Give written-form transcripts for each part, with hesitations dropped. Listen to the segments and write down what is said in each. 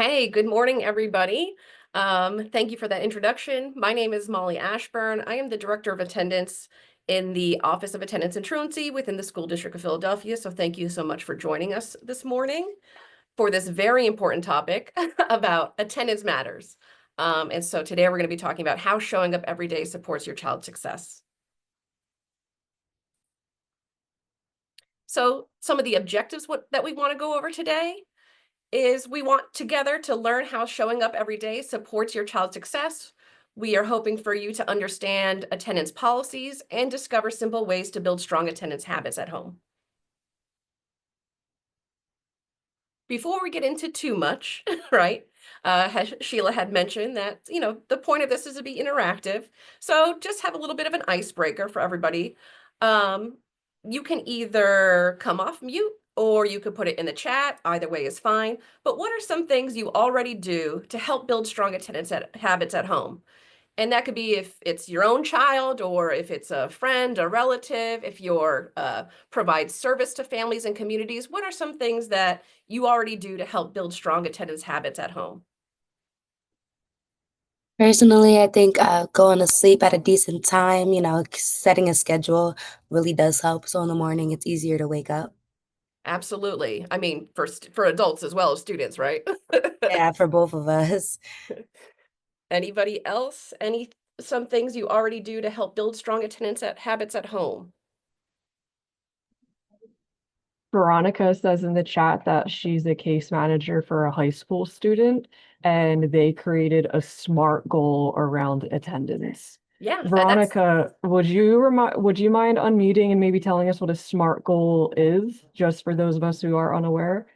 Hey, good morning, everybody. Thank you for that introduction. My name is Molly Ashburn. I am the Director of Attendance in the Office of Attendance and Truancy within the School District of Philadelphia. So thank you so much for joining us this morning for this very important topic about attendance matters. And so today we're going to be talking about how showing up every day supports your child's success. So some of the objectives that we want to go over today is we want together to learn how showing up every day supports your child's success. We are hoping for you to understand attendance policies and discover simple ways to build strong attendance habits at home. Before we get into too much, right? Sheila had mentioned that, the point of this is to be interactive. So just have a little bit of an icebreaker for everybody. Um, you can either come off mute or you could put it in the chat. Either way is fine. But what are some things you already do to help build strong attendance habits at home? And that could be if it's your own child or if it's a friend, a relative, if you're provide service to families and communities. What are some things that you already do to help build strong attendance habits at home? Personally, I think, going to sleep at a decent time, setting a schedule really does help, so in the morning, it's easier to wake up. Absolutely. I mean, for adults as well as students, right? Yeah, for both of us. Anybody else? Some things you already do to help build strong attendance habits at home? Veronica says in the chat that she's a case manager for a high school student and they created a SMART goal around attendance. Yeah, that's Veronica, would you mind unmuting and maybe telling us what a SMART goal is, just for those of us who are unaware?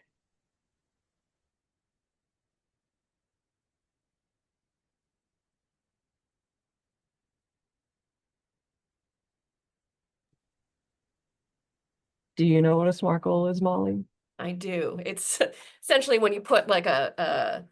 Do you know what a SMART goal is, Molly? I do. It's essentially when you put like a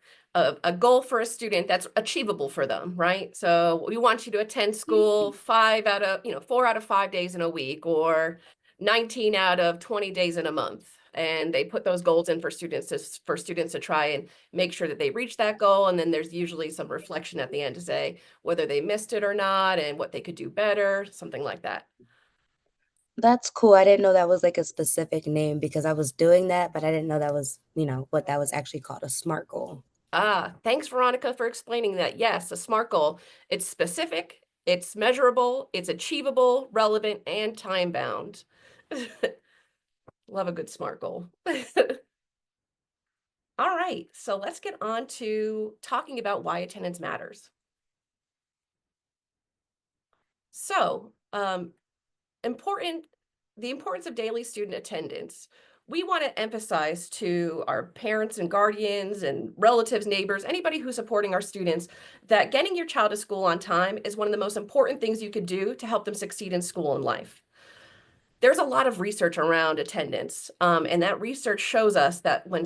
goal for a student that's achievable for them, right? So we want you to attend school 4 out of 5 days in a week or 19 out of 20 days in a month. And they put those goals in for students to try and make sure that they reach that goal. And then there's usually some reflection at the end to say whether they missed it or not and what they could do better, something like that. That's cool, I didn't know that was, like, a specific name because I was doing that, but I didn't know that was, what that was actually called, a SMART goal. Ah, thanks, Veronica, for explaining that. Yes, a SMART goal. It's specific, it's measurable, it's achievable, relevant, and time bound. Love a good SMART goal. All right, so let's get on to talking about why attendance matters. So, important the importance of daily student attendance. We want to emphasize to our parents and guardians and relatives, neighbors, anybody who's supporting our students, that getting your child to school on time is one of the most important things you could do to help them succeed in school and life. There's a lot of research around attendance, and that research shows us that when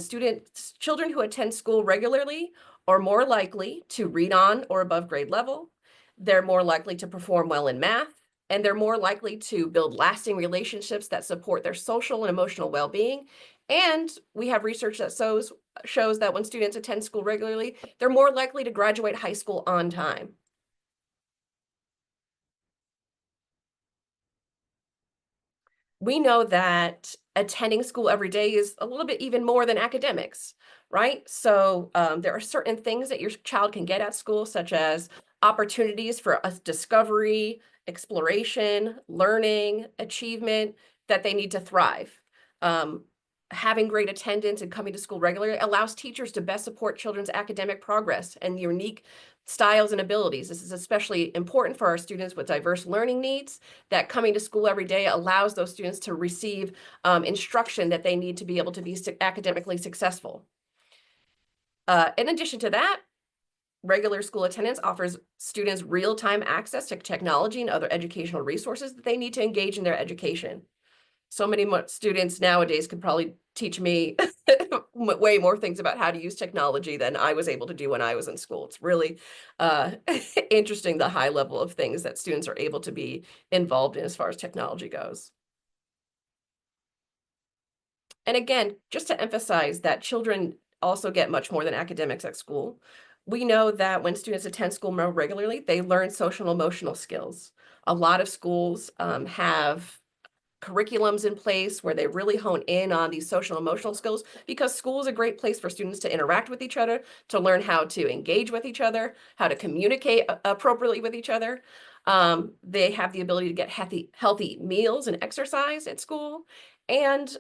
children who attend school regularly are more likely to read on or above grade level, they're more likely to perform well in math, and they're more likely to build lasting relationships that support their social and emotional well-being. And we have research that shows that when students attend school regularly, they're more likely to graduate high school on time. We know that attending school every day is a little bit even more than academics, right? So there are certain things that your child can get at school, such as opportunities for discovery, exploration, learning, achievement that they need to thrive. Um, Having great attendance and coming to school regularly allows teachers to best support children's academic progress and unique styles and abilities. This is especially important for our students with diverse learning needs, that coming to school every day allows those students to receive instruction that they need to be able to be academically successful. In addition to that, regular school attendance offers students real-time access to technology and other educational resources that they need to engage in their education. So many students nowadays could probably teach me way more things about how to use technology than I was able to do when I was in school. It's really interesting, the high level of things that students are able to be involved in as far as technology goes. And again, just to emphasize that children also get much more than academics at school. We know that when students attend school more regularly, they learn social and emotional skills. A lot of schools have curriculums in place where they really hone in on these social and emotional skills, because school is a great place for students to interact with each other, to learn how to engage with each other, how to communicate appropriately with each other. They have the ability to get healthy meals and exercise at school, and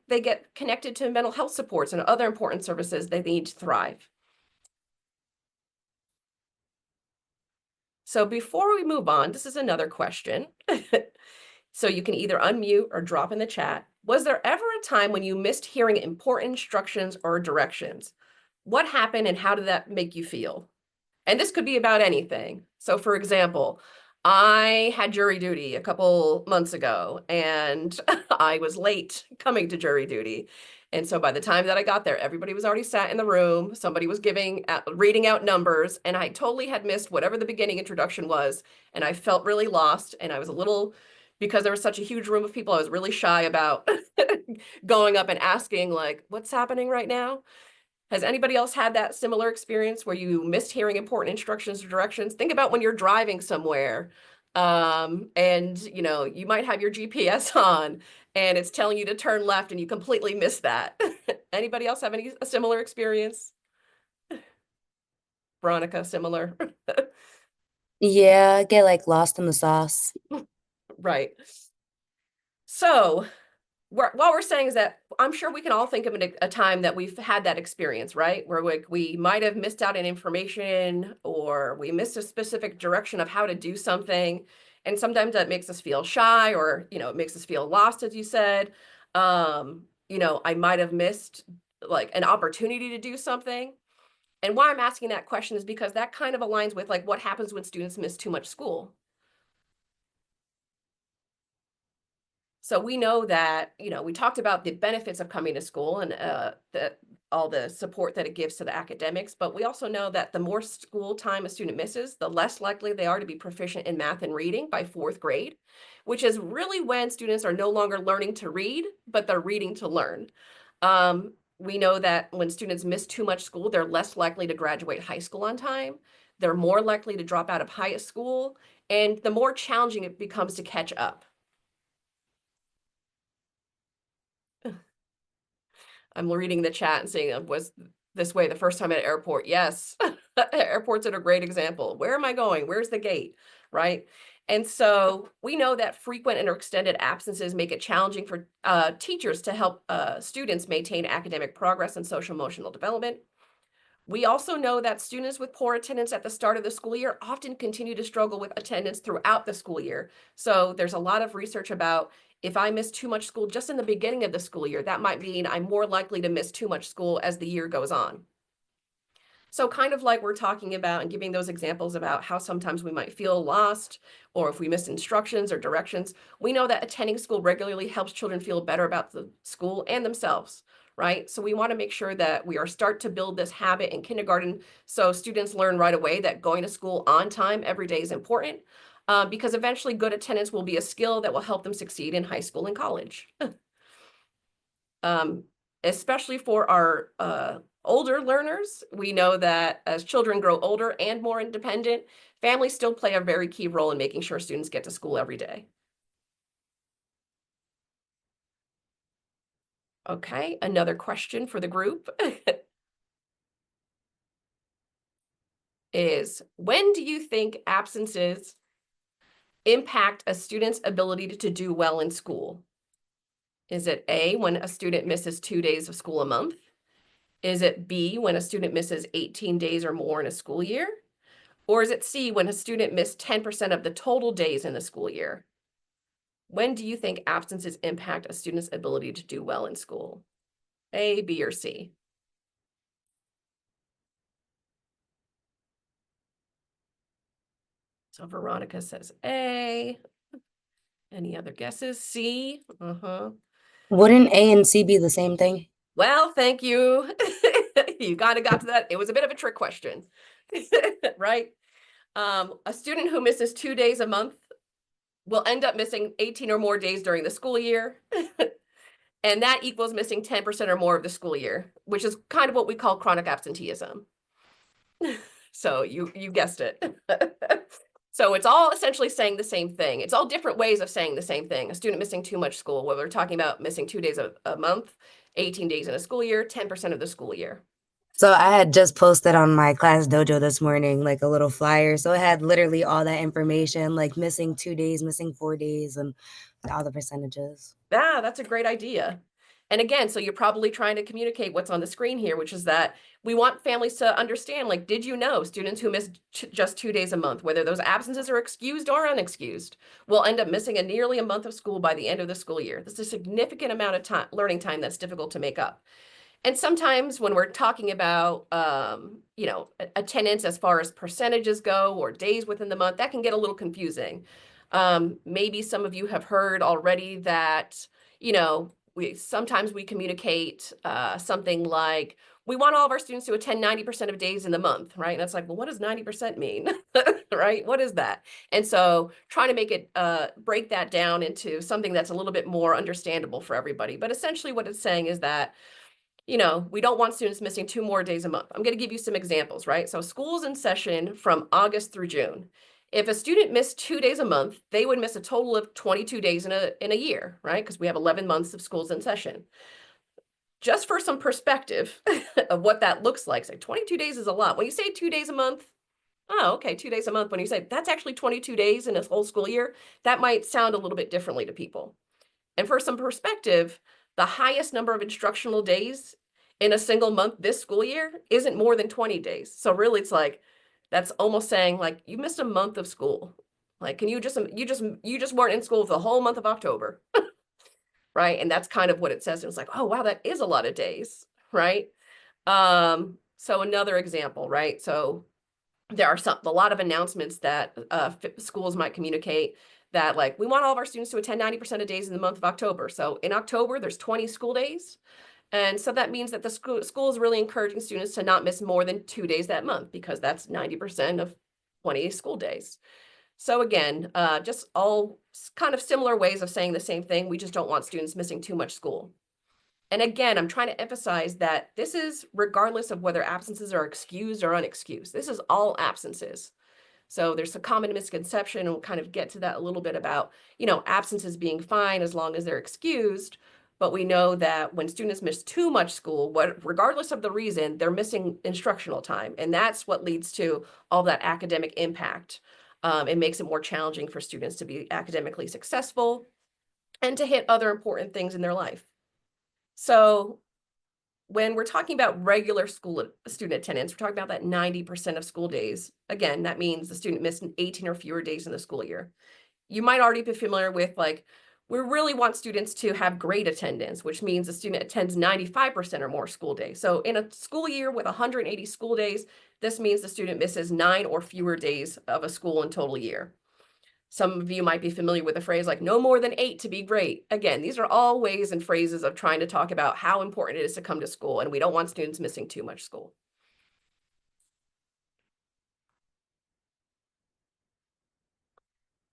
they get connected to mental health supports and other important services they need to thrive. So before we move on, this is another question. So you can either unmute or drop in the chat. Was there ever a time when you missed hearing important instructions or directions? What happened and how did that make you feel? And this could be about anything. So for example, I had jury duty a couple months ago and I was late coming to jury duty. And so by the time that I got there, everybody was already sat in the room. Somebody was reading out numbers, and I totally had missed whatever the beginning introduction was. And I felt really lost, and I was a little, because there was such a huge room of people, I was really shy about going up and asking, like, what's happening right now? Has anybody else had that similar experience where you missed hearing important instructions or directions? Think about when you're driving somewhere, and you might have your GPS on and it's telling you to turn left and you completely miss that. Anybody else have a similar experience? Veronica, similar? Yeah, get like lost in the sauce. Right. So what we're saying is that I'm sure we can all think of a time that we've had that experience, right? Where we might have missed out on information, or we missed a specific direction of how to do something. And sometimes that makes us feel shy, or, it makes us feel lost, as you said. I might have missed like an opportunity to do something. And why I'm asking that question is because that kind of aligns with like what happens when students miss too much school. So we know that, we talked about the benefits of coming to school and all the support that it gives to the academics, but we also know that the more school time a student misses, the less likely they are to be proficient in math and reading by 4th grade, which is really when students are no longer learning to read, but they're reading to learn. We know that when students miss too much school, they're less likely to graduate high school on time. They're more likely to drop out of high school, and the more challenging it becomes to catch up. I'm reading the chat and saying, was this way the first time at airport? Yes, airports are a great example. Where am I going? Where's the gate, right? And so we know that frequent and extended absences make it challenging for teachers to help students maintain academic progress and social emotional development. We also know that students with poor attendance at the start of the school year often continue to struggle with attendance throughout the school year. So there's a lot of research about if I miss too much school just in the beginning of the school year, that might mean I'm more likely to miss too much school as the year goes on. So kind of like we're talking about and giving those examples about how sometimes we might feel lost, or if we miss instructions or directions, we know that attending school regularly helps children feel better about the school and themselves, right? So we want to make sure that we are start to build this habit in kindergarten, so students learn right away that going to school on time every day is important, because eventually good attendance will be a skill that will help them succeed in high school and college. Especially for our older learners, we know that as children grow older and more independent, families still play a very key role in making sure students get to school every day. Okay, another question for the group is, when do you think absences impact a student's ability to do well in school? Is it A, when a student misses 2 days of school a month? Is it B, when a student misses 18 days or more in a school year? Or is it C, when a student missed 10% of the total days in the school year? When do you think absences impact a student's ability to do well in school? A, B, or C? So Veronica says A. Any other guesses? C? Wouldn't A and C be the same thing? Well, thank you. You kind of got to that. It was a bit of a trick question, right? A student who misses 2 days a month will end up missing 18 or more days during the school year. And that equals missing 10% or more of the school year, which is kind of what we call chronic absenteeism. So you guessed it. So it's all essentially saying the same thing. It's all different ways of saying the same thing. A student missing too much school, whether we're talking about missing 2 days a month, 18 days in a school year, 10% of the school year. So I had just posted on my class dojo this morning, like a little flyer. So it had literally all that information, like missing 2 days, missing 4 days, and all the percentages. Ah, that's a great idea. And again, so you're probably trying to communicate what's on the screen here, which is that we want families to understand, like, did you know students who miss just 2 days a month, whether those absences are excused or unexcused, will end up missing nearly a month of school by the end of the school year. This is a significant amount of time, learning time that's difficult to make up. And sometimes when we're talking about, attendance as far as percentages go or days within the month, that can get a little confusing. Maybe some of you have heard already that, sometimes we communicate something like, we want all of our students to attend 90% of days in the month, right? And that's like, well, what does 90% mean, right? What is that? And so trying to make it, break that down into something that's a little bit more understandable for everybody. But essentially what it's saying is that, we don't want students missing 2 more days a month. I'm going to give you some examples, right? So school's in session from August through June. If a student missed 2 days a month, they would miss a total of 22 days in a year, right? Because we have 11 months of schools in session. Just for some perspective of what that looks like, so 22 days is a lot. When you say 2 days a month, oh, okay, 2 days a month. When you say that's actually 22 days in a whole school year, that might sound a little bit differently to people. And for some perspective, the highest number of instructional days in a single month this school year isn't more than 20 days. So really it's like, that's almost saying like you missed a month of school. Like, can you just weren't in school for the whole month of October. Right? And that's kind of what it says. It's like, oh, wow, that is a lot of days, right? So another example, right? So there are a lot of announcements that schools might communicate that, like, we want all of our students to attend 90% of days in the month of October. So in October, there's 20 school days. And so that means that the school is really encouraging students to not miss more than 2 days that month, because that's 90% of 20 school days. So again, just all kind of similar ways of saying the same thing. We just don't want students missing too much school. And again, I'm trying to emphasize that this is regardless of whether absences are excused or unexcused. This is all absences. So there's a common misconception, and we'll kind of get to that a little bit about, absences being fine as long as they're excused. But we know that when students miss too much school, regardless of the reason, they're missing instructional time. And that's what leads to all that academic impact. It makes it more challenging for students to be academically successful and to hit other important things in their life. So when we're talking about regular school student attendance, we're talking about that 90% of school days. Again, that means the student missed 18 or fewer days in the school year. You might already be familiar with, like, we really want students to have great attendance, which means the student attends 95% or more school days. So in a school year with 180 school days, this means the student misses 9 or fewer days of a school in total year. Some of you might be familiar with the phrase like no more than 8 to be great. Again, these are all ways and phrases of trying to talk about how important it is to come to school, and we don't want students missing too much school.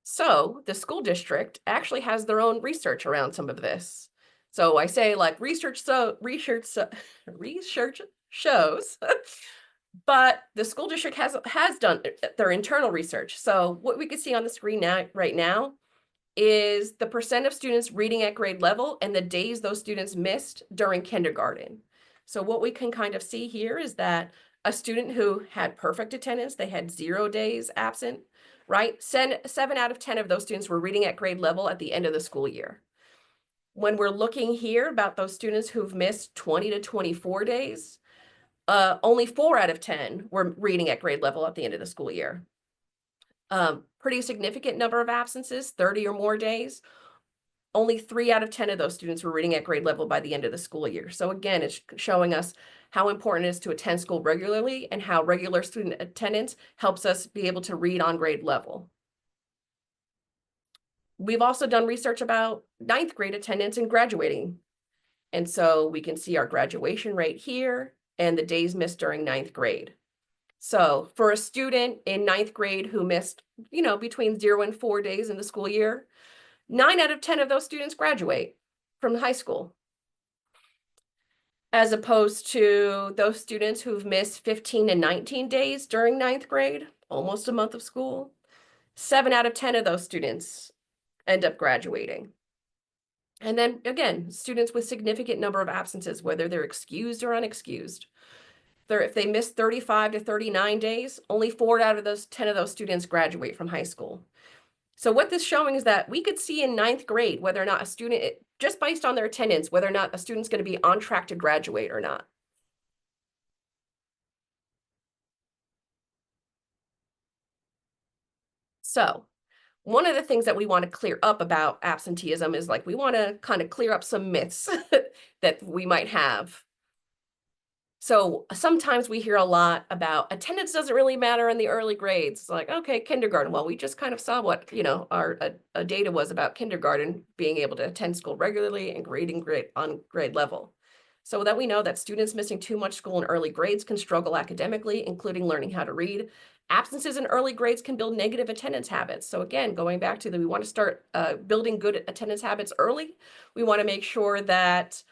So the school district actually has their own research around some of this. So I say like research shows, but the school district has done their internal research. So what we can see on the screen right now is the percent of students reading at grade level and the days those students missed during kindergarten. So what we can kind of see here is that a student who had perfect attendance, they had 0 days absent, right? 7 out of 10 of those students were reading at grade level at the end of the school year. When we're looking here about those students who've missed 20 to 24 days, only 4 out of 10 were reading at grade level at the end of the school year. Pretty significant number of absences, 30 or more days. Only 3 out of 10 of those students were reading at grade level by the end of the school year. So again, it's showing us how important it is to attend school regularly and how regular student attendance helps us be able to read on grade level. We've also done research about 9th grade attendance and graduating. And so we can see our graduation rate here and the days missed during 9th grade. So for a student in 9th grade who missed, between 0 and 4 days in the school year, 9 out of 10 of those students graduate from high school. as opposed to those students who've missed 15 and 19 days during ninth grade, almost a month of school. 7 out of 10 of those students end up graduating. And then again, students with significant number of absences, whether they're excused or unexcused. If they miss 35 to 39 days, only 4 out of those 10 of those students graduate from high school. So what this is showing is that we could see in ninth grade whether or not a student, just based on their attendance, whether or not a student's going to be on track to graduate or not. So one of the things that we want to clear up about absenteeism is like we want to kind of clear up some myths that we might have. So sometimes we hear a lot about attendance doesn't really matter in the early grades. It's like, okay, kindergarten. Well, we just kind of saw what, our data was about kindergarten being able to attend school regularly and grading on grade level. So that we know that students missing too much school in early grades can struggle academically, including learning how to read. Absences in early grades can build negative attendance habits. So again, going back to we want to start building good attendance habits early. We want to make sure that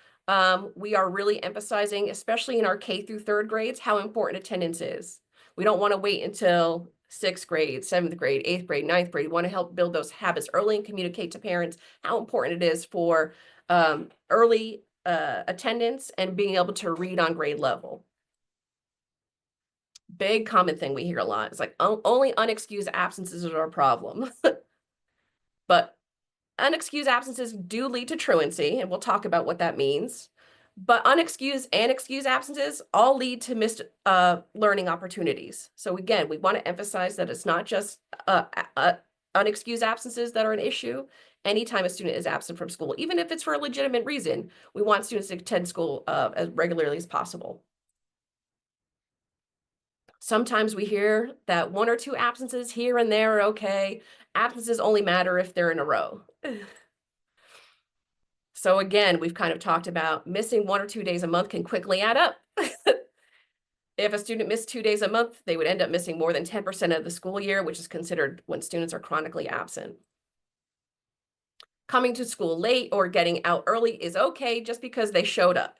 we are really emphasizing, especially in our K through third grades, how important attendance is. We don't want to wait until 6th grade, 7th grade, 8th grade, 9th grade. We want to help build those habits early and communicate to parents how important it is for early attendance and being able to read on grade level. Big common thing we hear a lot is like, only unexcused absences are a problem. But unexcused absences do lead to truancy, and we'll talk about what that means. But unexcused and excused absences all lead to missed learning opportunities. So again, we want to emphasize that it's not just unexcused absences that are an issue. Anytime a student is absent from school, even if it's for a legitimate reason, we want students to attend school as regularly as possible. Sometimes we hear that 1 or 2 absences here and there are okay. Absences only matter if they're in a row. So again, we've kind of talked about missing 1 or 2 days a month can quickly add up. If a student missed 2 days a month, they would end up missing more than 10% of the school year, which is considered when students are chronically absent. Coming to school late or getting out early is okay just because they showed up.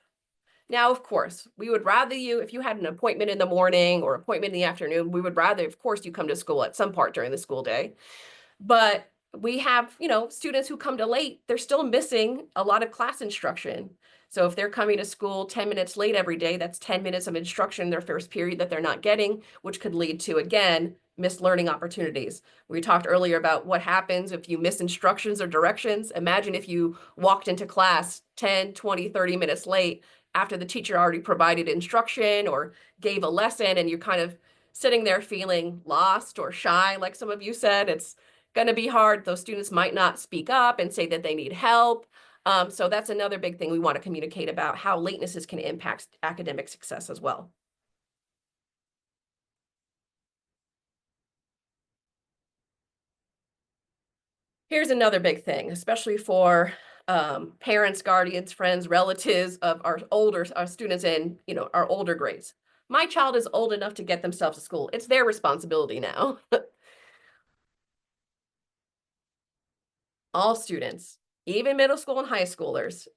Now, of course, we would rather if you had an appointment in the morning or appointment in the afternoon, we would rather, of course, you come to school at some part during the school day. But we have, students who come to late, they're still missing a lot of class instruction. So if they're coming to school 10 minutes late every day, that's 10 minutes of instruction in their first period that they're not getting, which could lead to, again, missed learning opportunities. We talked earlier about what happens if you miss instructions or directions. Imagine if you walked into class 10, 20, 30 minutes late after the teacher already provided instruction or gave a lesson, and you're kind of sitting there feeling lost or shy, like some of you said. It's going to be hard. Those students might not speak up and say that they need help. So that's another big thing we want to communicate about, how latenesses can impact academic success as well. Here's another big thing, especially for parents, guardians, friends, relatives of our students in, our older grades. My child is old enough to get themselves to school. It's their responsibility now. All students, even middle school and high schoolers,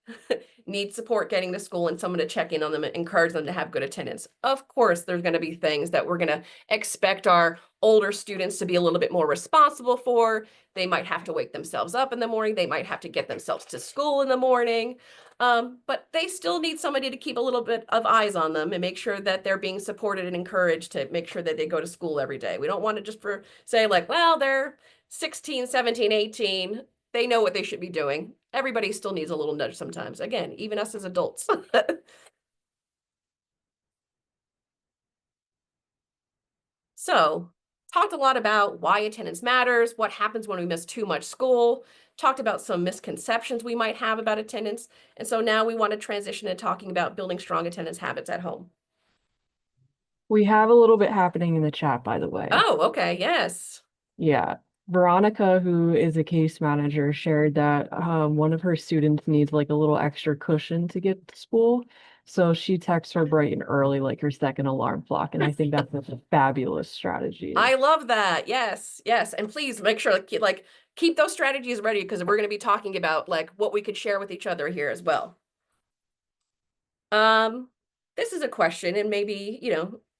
need support getting to school and someone to check in on them and encourage them to have good attendance. Of course, there's going to be things that we're going to expect our older students to be a little bit more responsible for. They might have to wake themselves up in the morning. They might have to get themselves to school in the morning. But they still need somebody to keep a little bit of eyes on them and make sure that they're being supported and encouraged to make sure that they go to school every day. We don't want to just say like, well, they're 16, 17, 18. They know what they should be doing. Everybody still needs a little nudge sometimes. Again, even us as adults. So, talked a lot about why attendance matters, what happens when we miss too much school, talked about some misconceptions we might have about attendance. And so now we want to transition to talking about building strong attendance habits at home. We have a little bit happening in the chat, by the way. Oh, okay. Yes. Yeah. Veronica, who is a case manager, shared that one of her students needs like a little extra cushion to get to school. So she texts her bright and early, like her second alarm clock. And I think that's a fabulous strategy. I love that. Yes. Yes. And please make sure keep those strategies ready because we're going to be talking about like what we could share with each other here as well. This is a question, and maybe,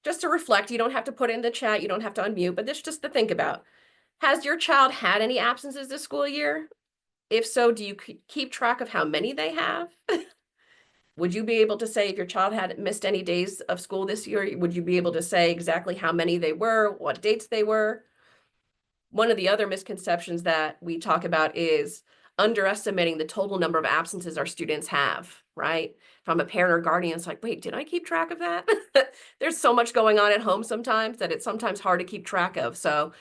just to reflect, you don't have to put it in the chat, you don't have to unmute, but this just to think about. Has your child had any absences this school year? If so, do you keep track of how many they have? Would you be able to say if your child had missed any days of school this year, would you be able to say exactly how many they were, what dates they were? One of the other misconceptions that we talk about is underestimating the total number of absences our students have, right? If I'm a parent or guardian, it's like, wait, did I keep track of that? There's so much going on at home sometimes that it's sometimes hard to keep track of. So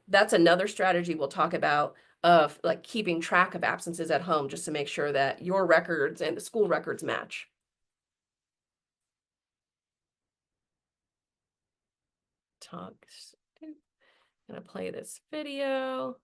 that's another strategy we'll talk about, of like keeping track of absences at home, just to make sure that your records and the school records match. Talks. Gonna play this video.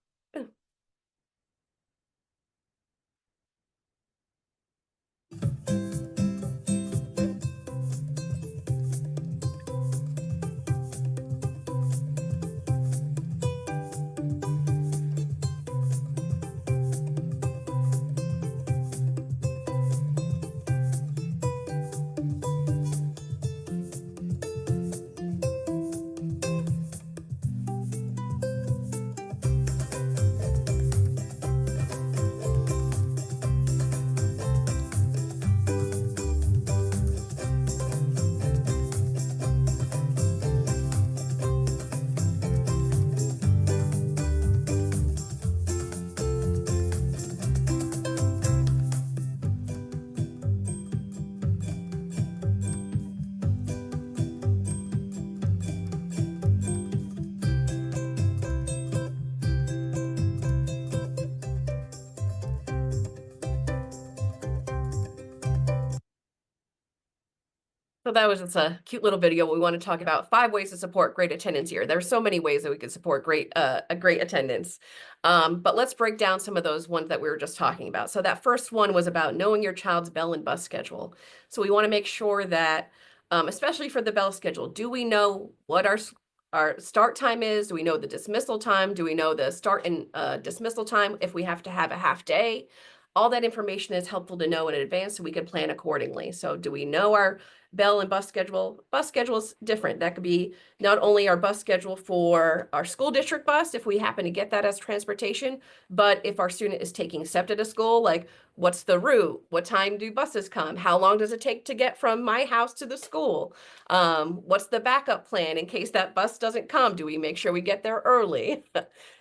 So that was just a cute little video. We want to talk about 5 ways to support great attendance here. There's so many ways that we could support a great attendance. But let's break down some of those ones that we were just talking about. So that first one was about knowing your child's bell and bus schedule. So we want to make sure that, especially for the bell schedule, do we know what our start time is? Do we know the dismissal time? Do we know the start and dismissal time if we have to have a half day? All that information is helpful to know in advance so we can plan accordingly. So do we know our bell and bus schedule? Bus schedule is different. That could be not only our bus schedule for our school district bus, if we happen to get that as transportation, but if our student is taking SEPTA to school, like what's the route? What time do buses come? How long does it take to get from my house to the school? What's the backup plan in case that bus doesn't come? Do we make sure we get there early?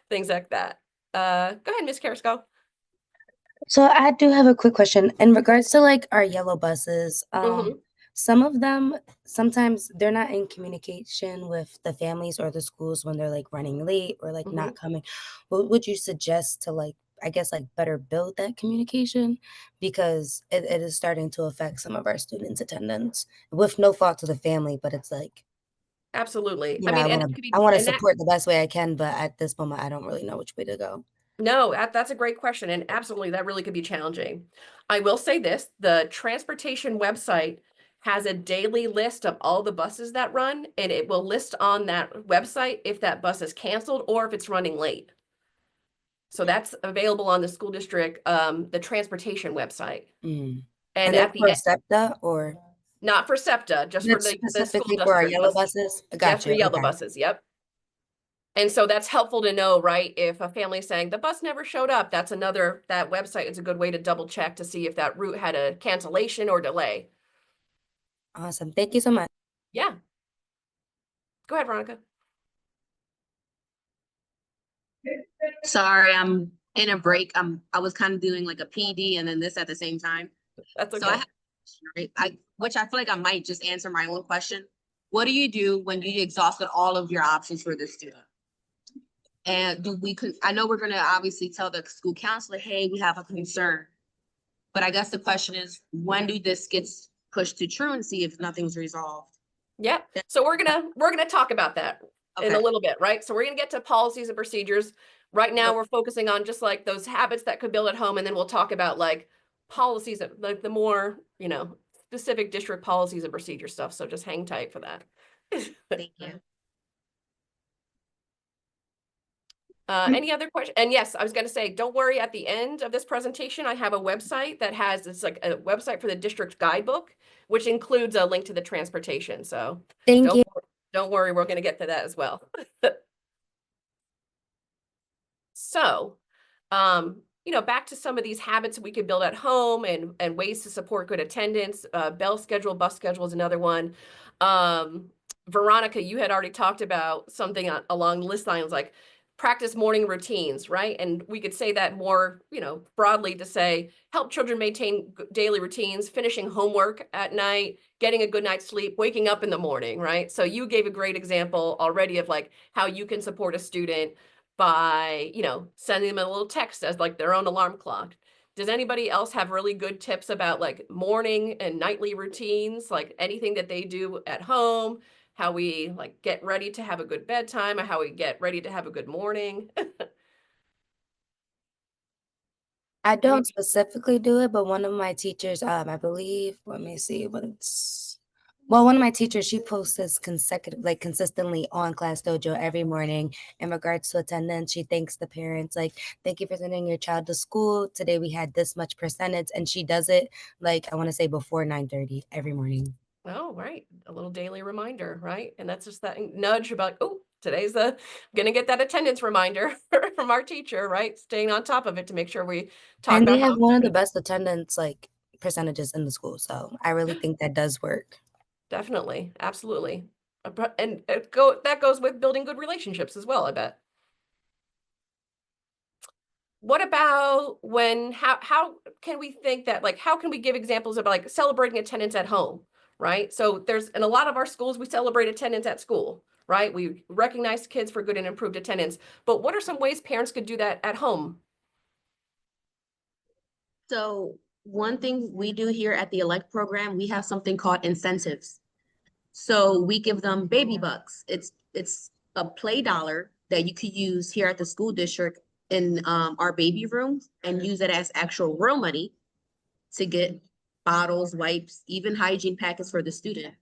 Things like that. Go ahead, Ms. Carrasco. So I do have a quick question in regards to like our yellow buses. Mhm. Some of them, sometimes they're not in communication with the families or the schools when they're like running late or like not coming. What would you suggest to like, I guess, like better build that communication? Because it is starting to affect some of our students' attendance with no fault to the family, but it's like, Absolutely. you I know, mean, I and want that to could I be, want to and that support the best way I can, but at this moment I don't really know which way to go. No, that's a great question. And absolutely, that really could be challenging. I will say this, the transportation website has a daily list of all the buses that run, and it will list on that website if that bus is canceled or if it's running late. So that's available on the school district, the transportation website. Mm. And And that's at the for end, SEPTA or not for SEPTA, just for that's the school specifically for our district yellow bus, buses? just for Gotcha. yellow Okay. buses. Yep. And so that's helpful to know, right? If a family is saying the bus never showed up, that website is a good way to double check to see if that route had a cancellation or delay. Awesome. Thank you so much. Yeah. Go ahead, Veronica. Sorry, I'm in a break. I was kind of doing like a PD and then this at the same time. That's okay. So I have a question, right? Which I feel like I might just answer my own question. What do you do when you exhausted all of your options for the student? And I know we're gonna obviously tell the school counselor, hey, we have a concern. But I guess the question is, when do this gets pushed to truancy if nothing's resolved? Yeah. So we're gonna talk about that in a Okay. little bit, right? So we're gonna get to policies and procedures. Right now, we're focusing on just like those habits that could build at home, and then we'll talk about like policies that like the more, specific district policies and procedure stuff. So just hang tight for that. Thank you. Any other question? And yes, I was gonna say, don't worry, at the end of this presentation, I have a website that has, it's like a website for the district guidebook, which includes a link to the transportation, so Thank you. don't worry, we're gonna get to that as well. So, back to some of these habits we could build at home and ways to support good attendance. Bell schedule, bus schedule is another one. Veronica, you had already talked about something along list lines like practice morning routines, right? And we could say that more, broadly to say help children maintain daily routines, finishing homework at night, getting a good night's sleep, waking up in the morning, right? So you gave a great example already of like how you can support a student by, sending them a little text as like their own alarm clock. Does anybody else have really good tips about like morning and nightly routines, like anything that they do at home, how we like get ready to have a good bedtime or how we get ready to have a good morning? I don't specifically do it, but one of my teachers, I believe, let me see what it's. Well, one of my teachers, she posts this consistently on Class Dojo every morning in regards to attendance. She thanks the parents, like, thank you for sending your child to school. Today we had this much percentage, and she does it like I want to say before 9:30 every morning. Oh, right. A little daily reminder, right? And that's just that nudge about, oh, today's gonna get that attendance reminder from our teacher, right? Staying on top of it to make sure we talk And they about how have one of the best attendance like percentages in the school, so I really think that does work. definitely, absolutely. And that goes with building good relationships as well, I bet. What about how can we think that, like, how can we give examples of like celebrating attendance at home, right? So there's in a lot of our schools, we celebrate attendance at school, right? We recognize kids for good and improved attendance, but what are some ways parents could do that at home? So one thing we do here at the Elect program, we have something called incentives. So we give them baby bucks. It's a play dollar that you could use here at the school district in our baby room and use it as actual real money to get bottles, wipes, even hygiene packets for the student.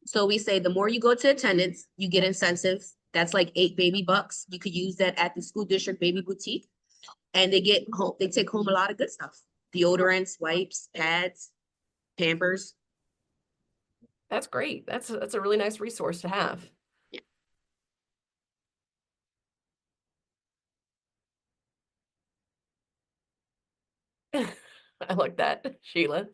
So we say the more you go to attendance, you get incentives. That's like 8 baby bucks. You could use that at the school district baby boutique. And they take home a lot of good stuff. Deodorants, wipes, pads, Pampers. That's great. That's a really nice resource to have. Yeah. I like that, Sheila.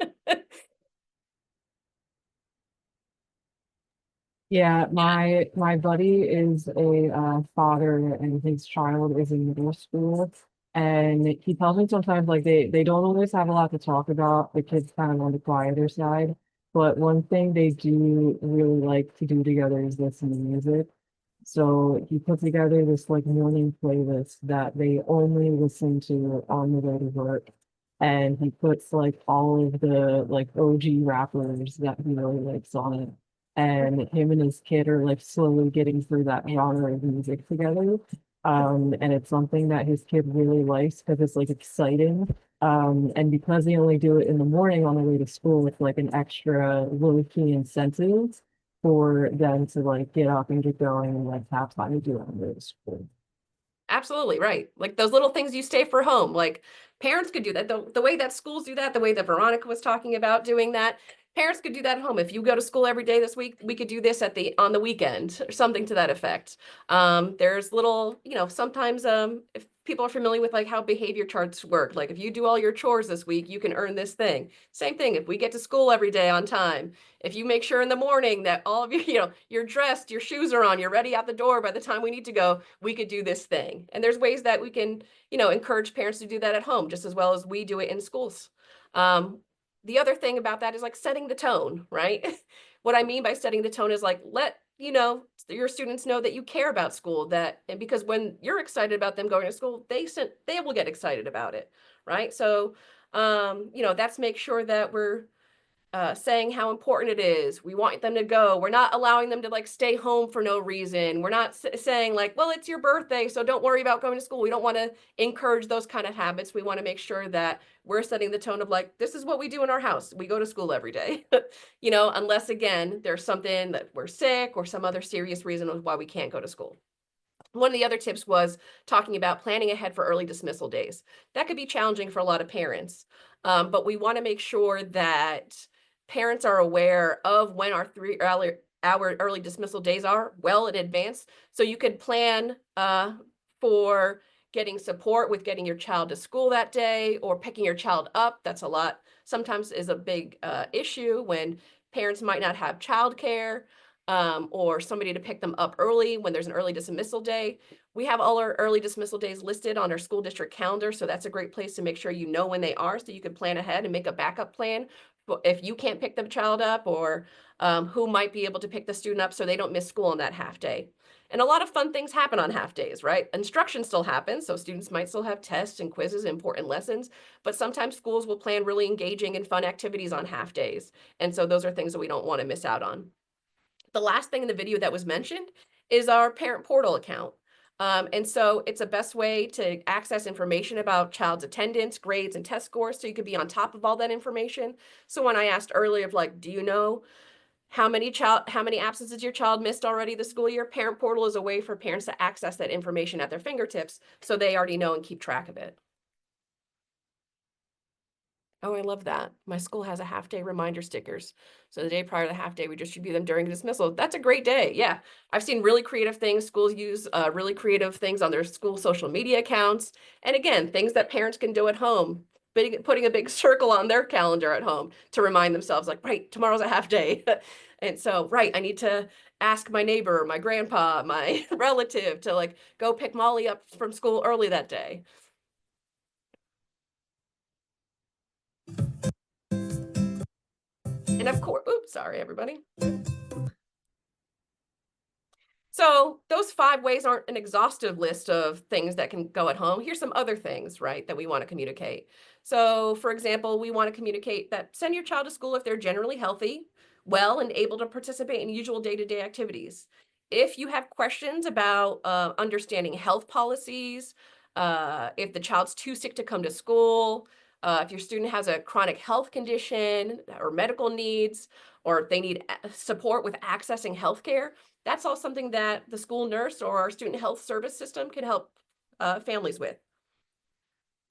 Yeah, my buddy is a father and his child is in middle school. And he tells me sometimes like they don't always have a lot to talk about. The kids kind of on the quieter side. But one thing they do really like to do together is listen to music. So he put together this like morning playlist that they only listen to on the way to work. And he puts like all of the like OG rappers that he really likes on it, and him and his kid are like slowly getting through that genre of music together. And it's something that his kid really likes because it's like exciting. And because they only do it in the morning on the way to school, it's like an extra low key incentive for them to like get up and get going and like have time to do it on the way to school. Absolutely right. Like those little things you stay for home, like parents could do that. The way that schools do that, the way that Veronica was talking about doing that, parents could do that at home. If you go to school every day this week, we could do this on the weekend or something to that effect. There's little, sometimes if people are familiar with like how behavior charts work, like if you do all your chores this week, you can earn this thing. Same thing, if we get to school every day on time, if you make sure in the morning that all of you, you're dressed, your shoes are on, you're ready out the door by the time we need to go, we could do this thing. And there's ways that we can, encourage parents to do that at home just as well as we do it in schools. The other thing about that is like setting the tone, right? What I mean by setting the tone is like, let, your students know that you care about school, and because when you're excited about them going to school, they will get excited about it, right? So, that's make sure that we're saying how important it is. We want them to go. We're not allowing them to like stay home for no reason. We're not saying like, well, it's your birthday, so don't worry about going to school. We don't want to encourage those kind of habits. We want to make sure that we're setting the tone of like, this is what we do in our house. We go to school every day, unless again, there's something that we're sick or some other serious reason why we can't go to school. One of the other tips was talking about planning ahead for early dismissal days. That could be challenging for a lot of parents, but we want to make sure that parents are aware of when our our early dismissal days are well in advance, so you can plan for getting support with getting your child to school that day or picking your child up. That's a lot. Sometimes is a big issue when parents might not have childcare or somebody to pick them up early when there's an early dismissal day. We have all our early dismissal days listed on our school district calendar, so that's a great place to make sure you know when they are so you can plan ahead and make a backup plan if you can't pick the child up or who might be able to pick the student up so they don't miss school on that half day. And a lot of fun things happen on half days, right? Instruction still happens, so students might still have tests and quizzes and important lessons, but sometimes schools will plan really engaging and fun activities on half days. And so those are things that we don't want to miss out on. The last thing in the video that was mentioned is our parent portal account. And so it's a best way to access information about child's attendance, grades, and test scores so you can be on top of all that information. So when I asked earlier of like, do you know how many absences your child missed already this school year? Parent portal is a way for parents to access that information at their fingertips so they already know and keep track of it. Oh, I love that. My school has a half-day reminder stickers. So the day prior to the half day, we distribute them during dismissal. That's a great day. Yeah. I've seen really creative things. Schools use really creative things on their school social media accounts. And again, things that parents can do at home, putting a big circle on their calendar at home to remind themselves like, right, tomorrow's a half day. And so, right, I need to ask my neighbor, my grandpa, my relative to like go pick Molly up from school early that day. And of course, oops, sorry, everybody. So those 5 ways aren't an exhaustive list of things that can go at home. Here's some other things, right, that we want to communicate. So for example, we want to communicate that send your child to school if they're generally healthy, well, and able to participate in usual day-to-day activities. If you have questions about understanding health policies, if the child's too sick to come to school, if your student has a chronic health condition or medical needs, or if they need support with accessing healthcare, that's all something that the school nurse or our student health service system can help families with.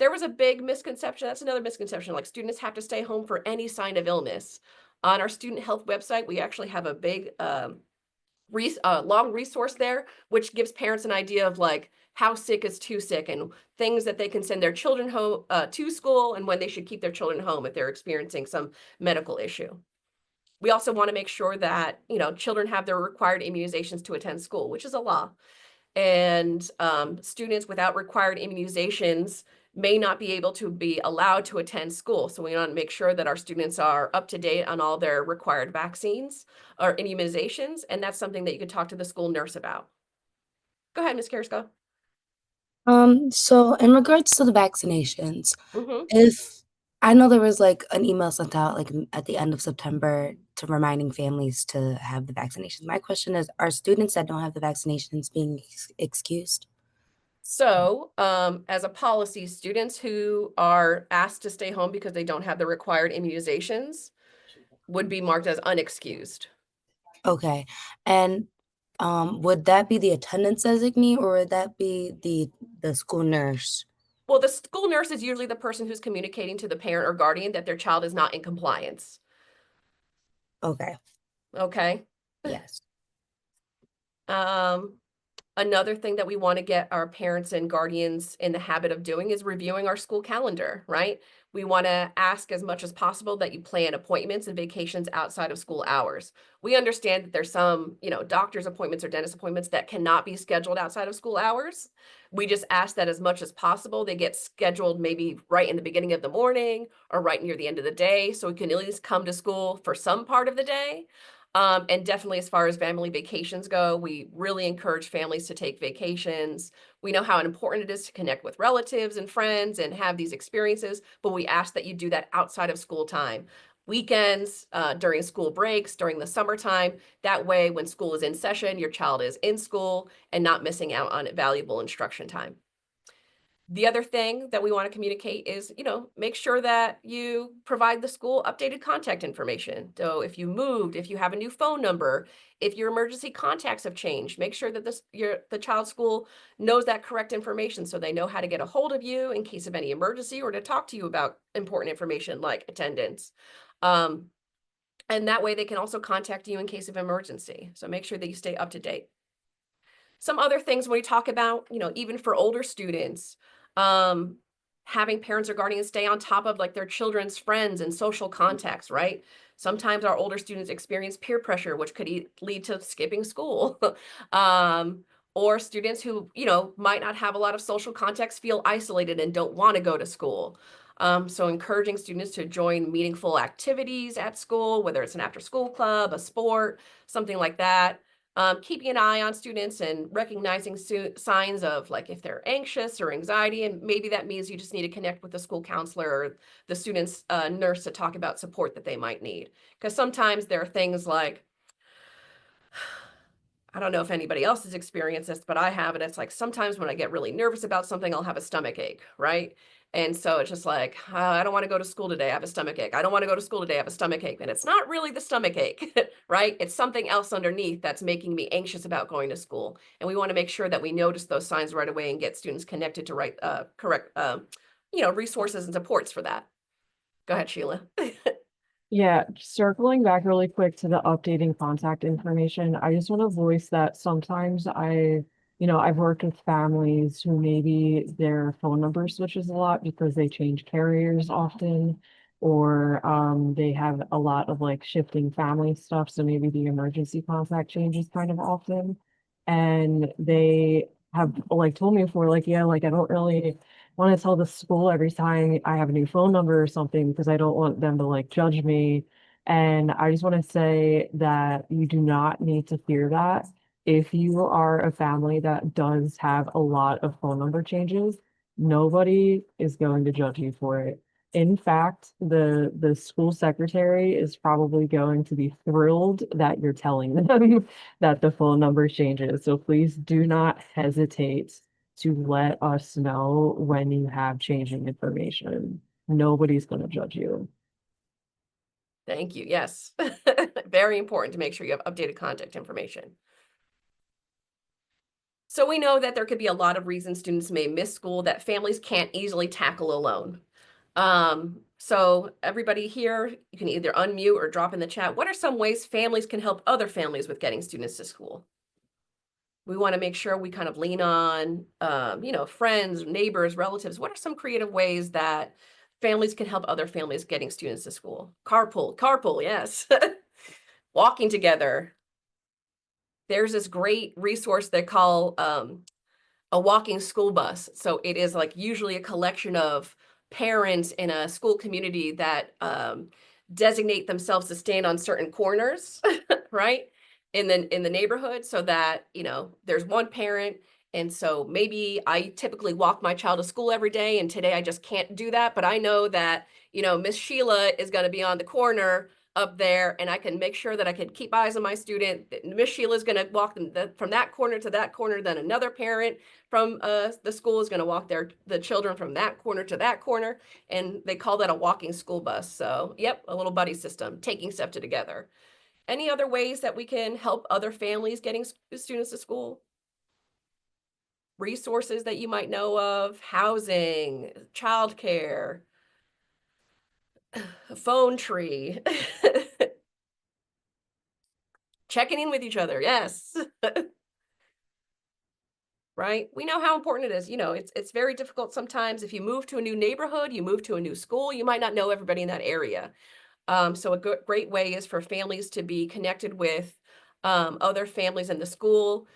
There was a big misconception. That's another misconception. Like students have to stay home for any sign of illness. On our student health website, we actually have a big long resource there, which gives parents an idea of like how sick is too sick and things that they can send their children home to school and when they should keep their children home if they're experiencing some medical issue. We also want to make sure that, children have their required immunizations to attend school, which is a law. And students without required immunizations may not be able to be allowed to attend school. So we want to make sure that our students are up to date on all their required vaccines or immunizations. And that's something that you could talk to the school nurse about. Go ahead, Ms. Carrasco. So in regards to the vaccinations, Mm-hmm. if I know there was like an email sent out like at the end of September to reminding families to have the vaccinations. My question is, are students that don't have the vaccinations being excused? So, as a policy, students who are asked to stay home because they don't have the required immunizations would be marked as unexcused. Okay. And would that be the attendance designee or would that be the school nurse? Well, the school nurse is usually the person who's communicating to the parent or guardian that their child is not in compliance. Okay. Okay. Yes. Another thing that we want to get our parents and guardians in the habit of doing is reviewing our school calendar, right? We want to ask as much as possible that you plan appointments and vacations outside of school hours. We understand that there's some, doctor's appointments or dentist appointments that cannot be scheduled outside of school hours. We just ask that as much as possible, they get scheduled maybe right in the beginning of the morning or right near the end of the day, so we can at least come to school for some part of the day. And definitely as far as family vacations go, we really encourage families to take vacations. We know how important it is to connect with relatives and friends and have these experiences, but we ask that you do that outside of school time. Weekends, during school breaks, during the summertime. That way, when school is in session, your child is in school and not missing out on valuable instruction time. The other thing that we want to communicate is, make sure that you provide the school updated contact information. So if you moved, if you have a new phone number, if your emergency contacts have changed, make sure that the child's school knows that correct information so they know how to get a hold of you in case of any emergency or to talk to you about important information like attendance. Um, and that way they can also contact you in case of emergency. So make sure that you stay up to date. Some other things when we talk about, even for older students, um, having parents or guardians stay on top of like their children's friends and social contacts, right? Sometimes our older students experience peer pressure, which could lead to skipping school. um, or students who, might not have a lot of social contacts feel isolated and don't want to go to school. So encouraging students to join meaningful activities at school, whether it's an after school club, a sport, something like that. Keeping an eye on students and recognizing signs of like if they're anxious or anxiety, and maybe that means you just need to connect with the school counselor or the student's nurse to talk about support that they might need. Because sometimes there are things like, I don't know if anybody else has experienced this, but I have it. It's like sometimes when I get really nervous about something, I'll have a stomach ache, right? And so it's just like, I don't want to go to school today. I have a stomach ache. I don't want to go to school today. I have a stomach ache. And it's not really the stomach ache, right? It's something else underneath that's making me anxious about going to school. And we want to make sure that we notice those signs right away and get students connected to correct, resources and supports for that. Go ahead, Sheila. Yeah, circling back really quick to the updating contact information, I just want to voice that sometimes I've worked with families who maybe their phone number switches a lot because they change carriers often, or they have a lot of like shifting family stuff. So maybe the emergency contact changes kind of often. And they have like told me before, like, yeah, like I don't really want to tell the school every time I have a new phone number or something because I don't want them to like judge me. And I just want to say that you do not need to fear that. If you are a family that does have a lot of phone number changes, nobody is going to judge you for it. In fact, the school secretary is probably going to be thrilled that you're telling them that the phone number changes. So please do not hesitate to let us know when you have changing information. Nobody's going to judge you. Thank you. Yes. Very important to make sure you have updated contact information. So we know that there could be a lot of reasons students may miss school that families can't easily tackle alone. So everybody here, you can either unmute or drop in the chat. What are some ways families can help other families with getting students to school? We want to make sure we kind of lean on, friends, neighbors, relatives. What are some creative ways that families can help other families getting students to school? Carpool, yes. Walking together. There's this great resource they call a walking school bus. So it is like usually a collection of parents in a school community that designate themselves to stand on certain corners, right? In the neighborhood so that, there's one parent. And so maybe I typically walk my child to school every day and today I just can't do that. But I know that, Miss Sheila is going to be on the corner up there and I can make sure that I can keep eyes on my student. Miss Sheila is going to walk from that corner to that corner, then another parent from the school is going to walk the children from that corner to that corner, and they call that a walking school bus. So, yep, a little buddy system, taking steps together. Any other ways that we can help other families getting students to school? Resources that you might know of, housing, childcare, phone tree. Checking in with each other, yes. Right? We know how important it is. It's very difficult sometimes. If you move to a new neighborhood, you move to a new school, you might not know everybody in that area. So a great way is for families to be connected with other families in the school.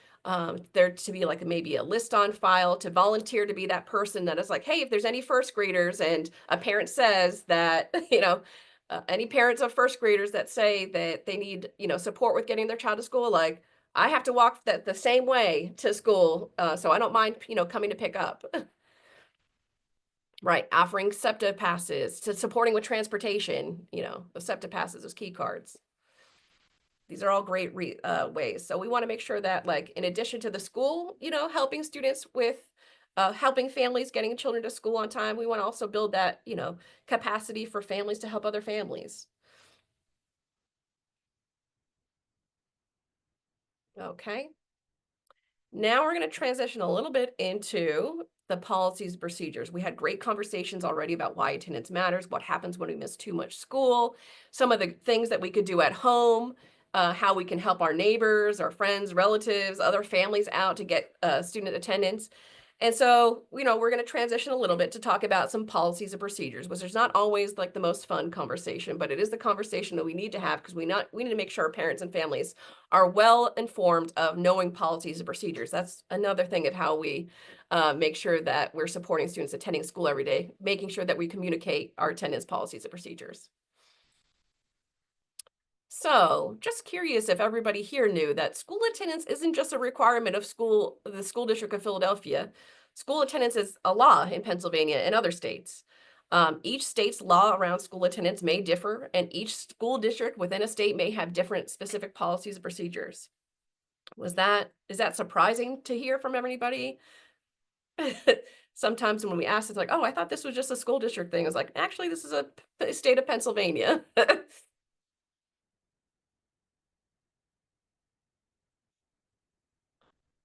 There to be like maybe a list on file to volunteer to be that person that is like, hey, if there's any first graders and a parent says that, any parents of first graders that say that they need, support with getting their child to school, like, I have to walk the same way to school, so I don't mind, coming to pick up. Right, offering SEPTA passes to supporting with transportation, the SEPTA passes, those key cards. These are all great ways. So we want to make sure that, like, in addition to the school, helping students with helping families getting children to school on time. We want to also build that, capacity for families to help other families. Okay. Now we're going to transition a little bit into the policies and procedures. We had great conversations already about why attendance matters, what happens when we miss too much school, some of the things that we could do at home, how we can help our neighbors, our friends, relatives, other families out to get student attendance. And so, we're going to transition a little bit to talk about some policies and procedures, which is not always like the most fun conversation, but it is the conversation that we need to have because we need to make sure our parents and families are well informed of knowing policies and procedures. That's another thing of how we make sure that we're supporting students attending school every day, making sure that we communicate our attendance policies and procedures. So, just curious if everybody here knew that school attendance isn't just a requirement of the school district of Philadelphia. School attendance is a law in Pennsylvania and other states. Each state's law around school attendance may differ, and each school district within a state may have different specific policies and procedures. Is that surprising to hear from everybody? Sometimes when we ask, it's like, oh, I thought this was just a school district thing. It's like, actually, this is a state of Pennsylvania.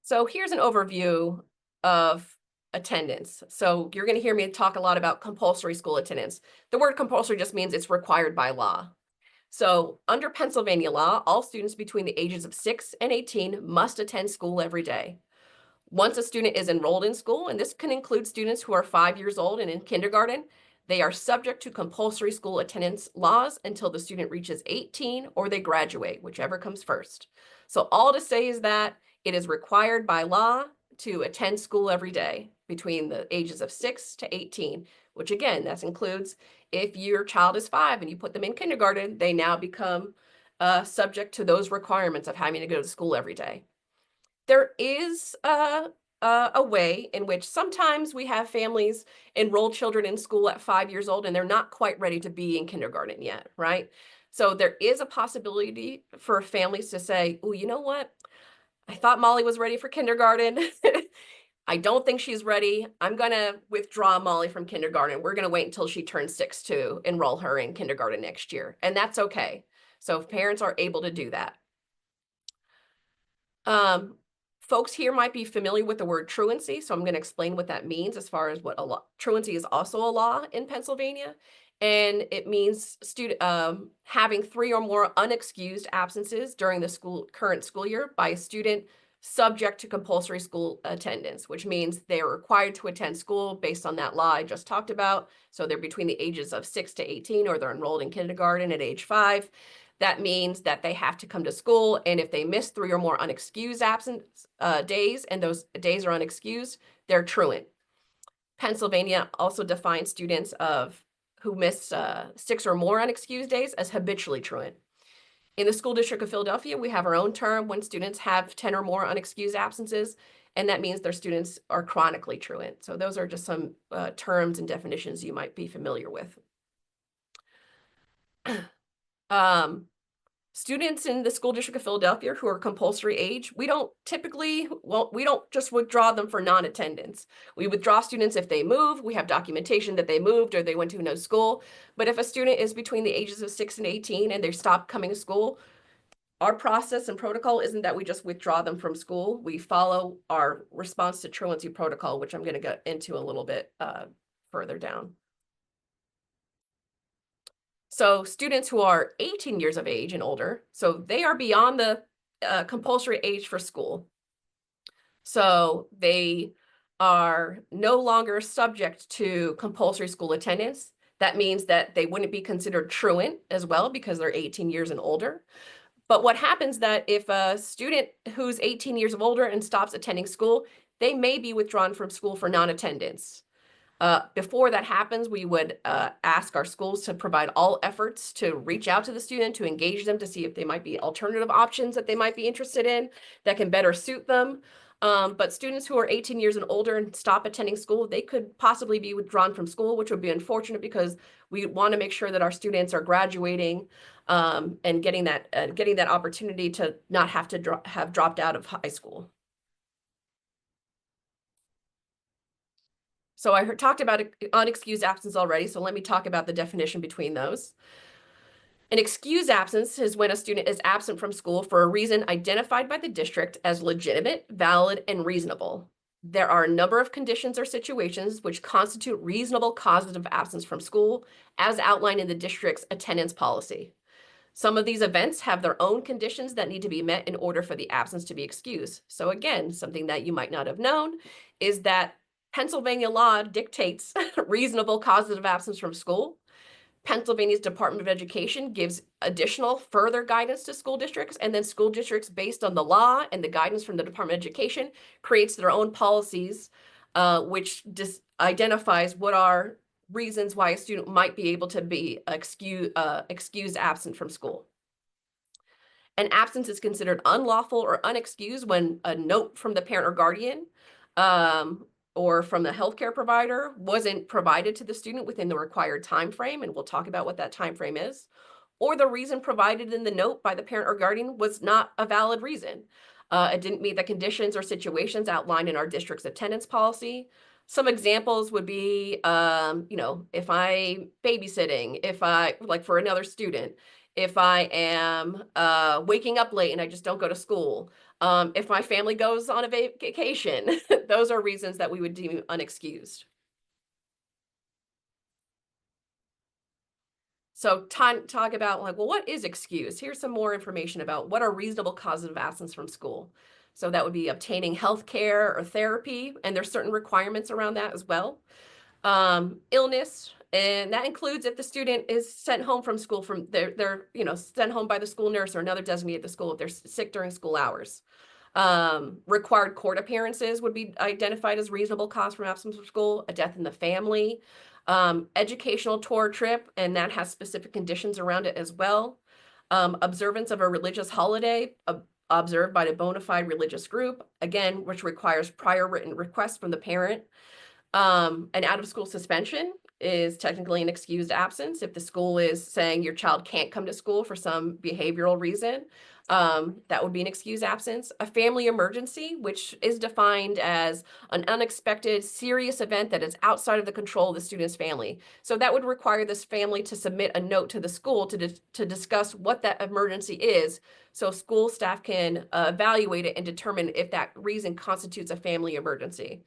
So here's an overview of attendance. So you're going to hear me talk a lot about compulsory school attendance. The word compulsory just means it's required by law. So under Pennsylvania law, all students between the ages of 6 and 18 must attend school every day. Once a student is enrolled in school, and this can include students who are 5 years old and in kindergarten, they are subject to compulsory school attendance laws until the student reaches 18 or they graduate, whichever comes first. So all to say is that it is required by law to attend school every day between the ages of 6 to 18, which again, that includes if your child is 5 and you put them in kindergarten, they now become subject to those requirements of having to go to school every day. There is a way in which sometimes we have families enroll children in school at 5 years old and they're not quite ready to be in kindergarten yet, right? So there is a possibility for families to say, oh, you know what? I thought Molly was ready for kindergarten. I don't think she's ready. I'm going to withdraw Molly from kindergarten. We're going to wait until she turns 6 to enroll her in kindergarten next year. And that's okay. So parents are able to do that. Folks here might be familiar with the word truancy, so I'm going to explain what that means as far as what truancy is also a law in Pennsylvania, and it means having 3 or more unexcused absences during the current school year by a student subject to compulsory school attendance, which means they are required to attend school based on that law I just talked about. So they're between the ages of 6 to 18, or they're enrolled in kindergarten at age 5. That means that they have to come to school, and if they miss 3 or more unexcused absence days, and those days are unexcused, they're truant. Pennsylvania also defines students who miss 6 or more unexcused days as habitually truant. In the school district of Philadelphia, we have our own term when students have 10 or more unexcused absences, and that means their students are chronically truant. So those are just some terms and definitions you might be familiar with. Students in the school district of Philadelphia who are compulsory age, we don't just withdraw them for non-attendance. We withdraw students if they move, we have documentation that they moved or they went to no school. But if a student is between the ages of 6 and 18 and they stop coming to school, our process and protocol isn't that we just withdraw them from school. We follow our response to truancy protocol, which I'm going to get into a little bit further down. So students who are 18 years of age and older, so they are beyond the compulsory age for school. So they are no longer subject to compulsory school attendance. That means that they wouldn't be considered truant as well because they're 18 years and older. But what happens that if a student who's 18 years of older and stops attending school, they may be withdrawn from school for non-attendance. Before that happens, we would ask our schools to provide all efforts to reach out to the student, to engage them, to see if they might be alternative options that they might be interested in that can better suit them. But students who are 18 years and older and stop attending school, they could possibly be withdrawn from school, which would be unfortunate because we want to make sure that our students are graduating and getting that opportunity to not have to have dropped out of high school. So I talked about unexcused absence already, so let me talk about the definition between those. An excused absence is when a student is absent from school for a reason identified by the district as legitimate, valid, and reasonable. There are a number of conditions or situations which constitute reasonable causes of absence from school, as outlined in the district's attendance policy. Some of these events have their own conditions that need to be met in order for the absence to be excused. So again, something that you might not have known is that Pennsylvania law dictates reasonable causes of absence from school. Pennsylvania's Department of Education gives additional further guidance to school districts, and then school districts, based on the law and the guidance from the Department of Education, creates their own policies, which identifies what are reasons why a student might be able to be excused absent from school. An absence is considered unlawful or unexcused when a note from the parent or guardian or from the healthcare provider wasn't provided to the student within the required time frame, and we'll talk about what that time frame is, or the reason provided in the note by the parent or guardian was not a valid reason. It didn't meet the conditions or situations outlined in our district's attendance policy. Some examples would be, if I'm babysitting, if I, like for another student, if I am waking up late and I just don't go to school, if my family goes on a vacation, those are reasons that we would deem unexcused. So talk about like, well, what is excused? Here's some more information about what are reasonable causes of absence from school. So that would be obtaining health care or therapy, and there's certain requirements around that as well. Illness, and that includes if the student is sent home from school from they're sent home by the school nurse or another designee at the school if they're sick during school hours. Required court appearances would be identified as reasonable cause for absence from school. A death in the family, educational tour trip, and that has specific conditions around it as well. Observance of a religious holiday observed by a bona fide religious group, again, which requires prior written request from the parent. An out-of-school suspension is technically an excused absence. If the school is saying your child can't come to school for some behavioral reason, that would be an excused absence. A family emergency, which is defined as an unexpected serious event that is outside of the control of the student's family. So that would require this family to submit a note to the school to discuss what that emergency is, so school staff can evaluate it and determine if that reason constitutes a family emergency.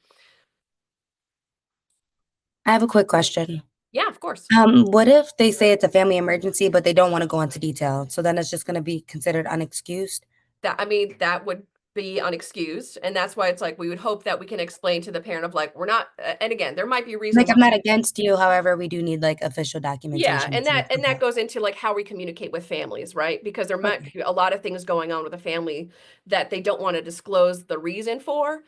I have a quick question. Yeah, of course. What if they say it's a family emergency, but they don't want to go into detail? So then it's just going to be considered unexcused? That would be unexcused. And that's why it's like, we would hope that we can explain to the parent of like, we're not, and again, there might be reasons. Like, I'm not against you. However, we do need like official documentation. Yeah, and that goes into like how we communicate with families, right? Because there might be a lot of things going on with a family that they don't want to disclose the reason for.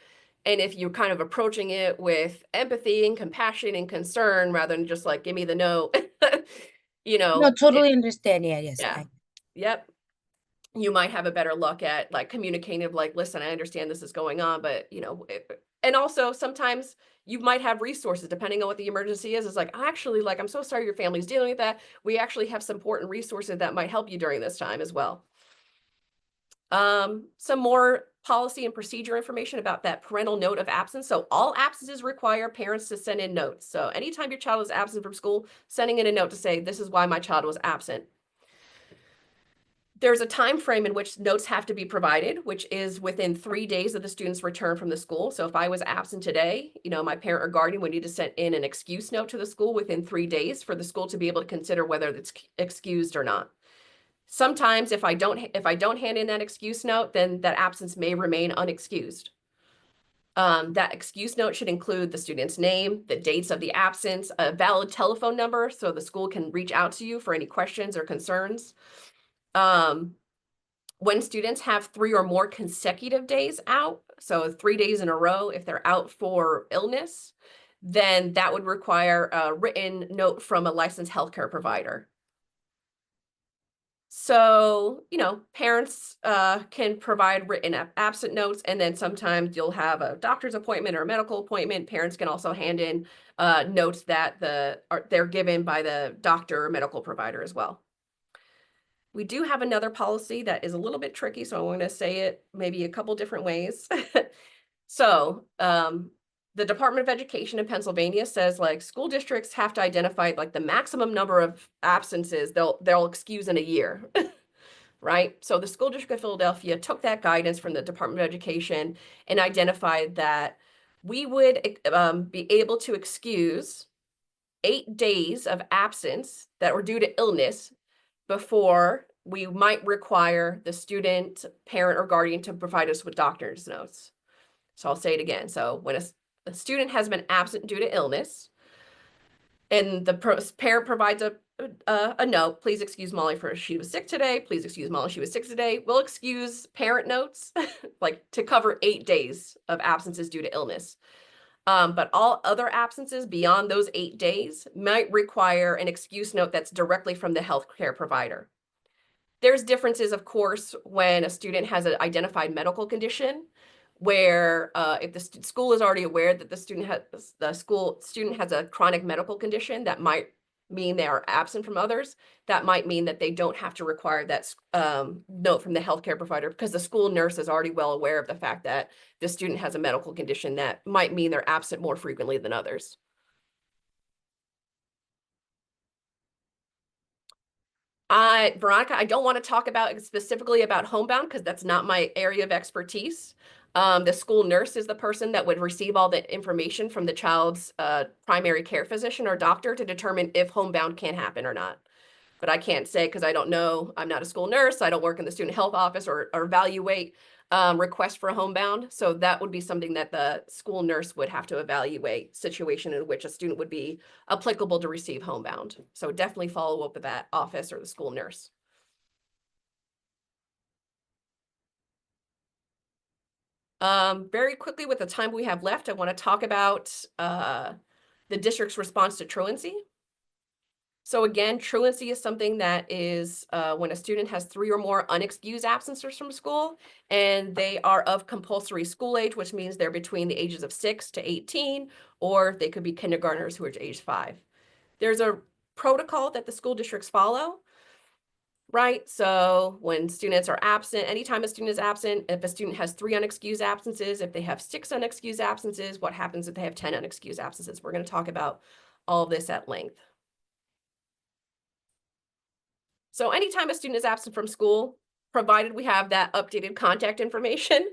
And if you're kind of approaching it with empathy and compassion and concern rather than just like, give me the note, No, totally understand. Yeah, yes. Yeah. Yep. You might have a better look at like communicating of like, listen, I understand this is going on, but and also sometimes you might have resources depending on what the emergency is. It's like, actually, like, I'm so sorry your family's dealing with that. We actually have some important resources that might help you during this time as well. Some more policy and procedure information about that parental note of absence. So all absences require parents to send in notes. So anytime your child is absent from school, sending in a note to say, this is why my child was absent. There's a time frame in which notes have to be provided, which is within 3 days of the student's return from the school. So if I was absent today, my parent or guardian would need to send in an excuse note to the school within 3 days for the school to be able to consider whether it's excused or not. Sometimes if I don't hand in that excuse note, then that absence may remain unexcused. That excuse note should include the student's name, the dates of the absence, a valid telephone number so the school can reach out to you for any questions or concerns. When students have 3 or more consecutive days out, so 3 days in a row, if they're out for illness, then that would require a written note from a licensed healthcare provider. So, parents can provide written absent notes, and then sometimes you'll have a doctor's appointment or a medical appointment. Parents can also hand in notes that they're given by the doctor or medical provider as well. We do have another policy that is a little bit tricky, so I'm going to say it maybe a couple different ways. So, the Department of Education in Pennsylvania says like school districts have to identify like the maximum number of absences they'll excuse in a year. Right? So the School District of Philadelphia took that guidance from the Department of Education and identified that we would be able to excuse 8 days of absence that were due to illness before we might require the student, parent, or guardian to provide us with doctor's notes. So I'll say it again. So when a student has been absent due to illness, and the parent provides a note, please excuse Molly for she was sick today. Please excuse Molly, she was sick today. We'll excuse parent notes like to cover 8 days of absences due to illness. But all other absences beyond those 8 days might require an excuse note that's directly from the healthcare provider. There's differences, of course, when a student has an identified medical condition, where if the school is already aware that the student has a chronic medical condition that might mean they are absent from others, that might mean that they don't have to require that note from the healthcare provider because the school nurse is already well aware of the fact that the student has a medical condition that might mean they're absent more frequently than others. Veronica, I don't want to talk about specifically about homebound because that's not my area of expertise. The school nurse is the person that would receive all the information from the child's primary care physician or doctor to determine if homebound can happen or not. But I can't say because I don't know. I'm not a school nurse. I don't work in the student health office or evaluate requests for homebound. So that would be something that the school nurse would have to evaluate, situation in which a student would be applicable to receive homebound. So definitely follow up with that office or the school nurse. Very quickly with the time we have left, I want to talk about the district's response to truancy. So again, truancy is something that is when a student has 3 or more unexcused absences from school, and they are of compulsory school age, which means they're between the ages of 6 to 18, or they could be kindergartners who are age 5. There's a protocol that the school districts follow, right? So when students are absent, anytime a student is absent, if a student has 3 unexcused absences, if they have 6 unexcused absences, what happens if they have 10 unexcused absences? We're going to talk about all of this at length. So anytime a student is absent from school, provided we have that updated contact information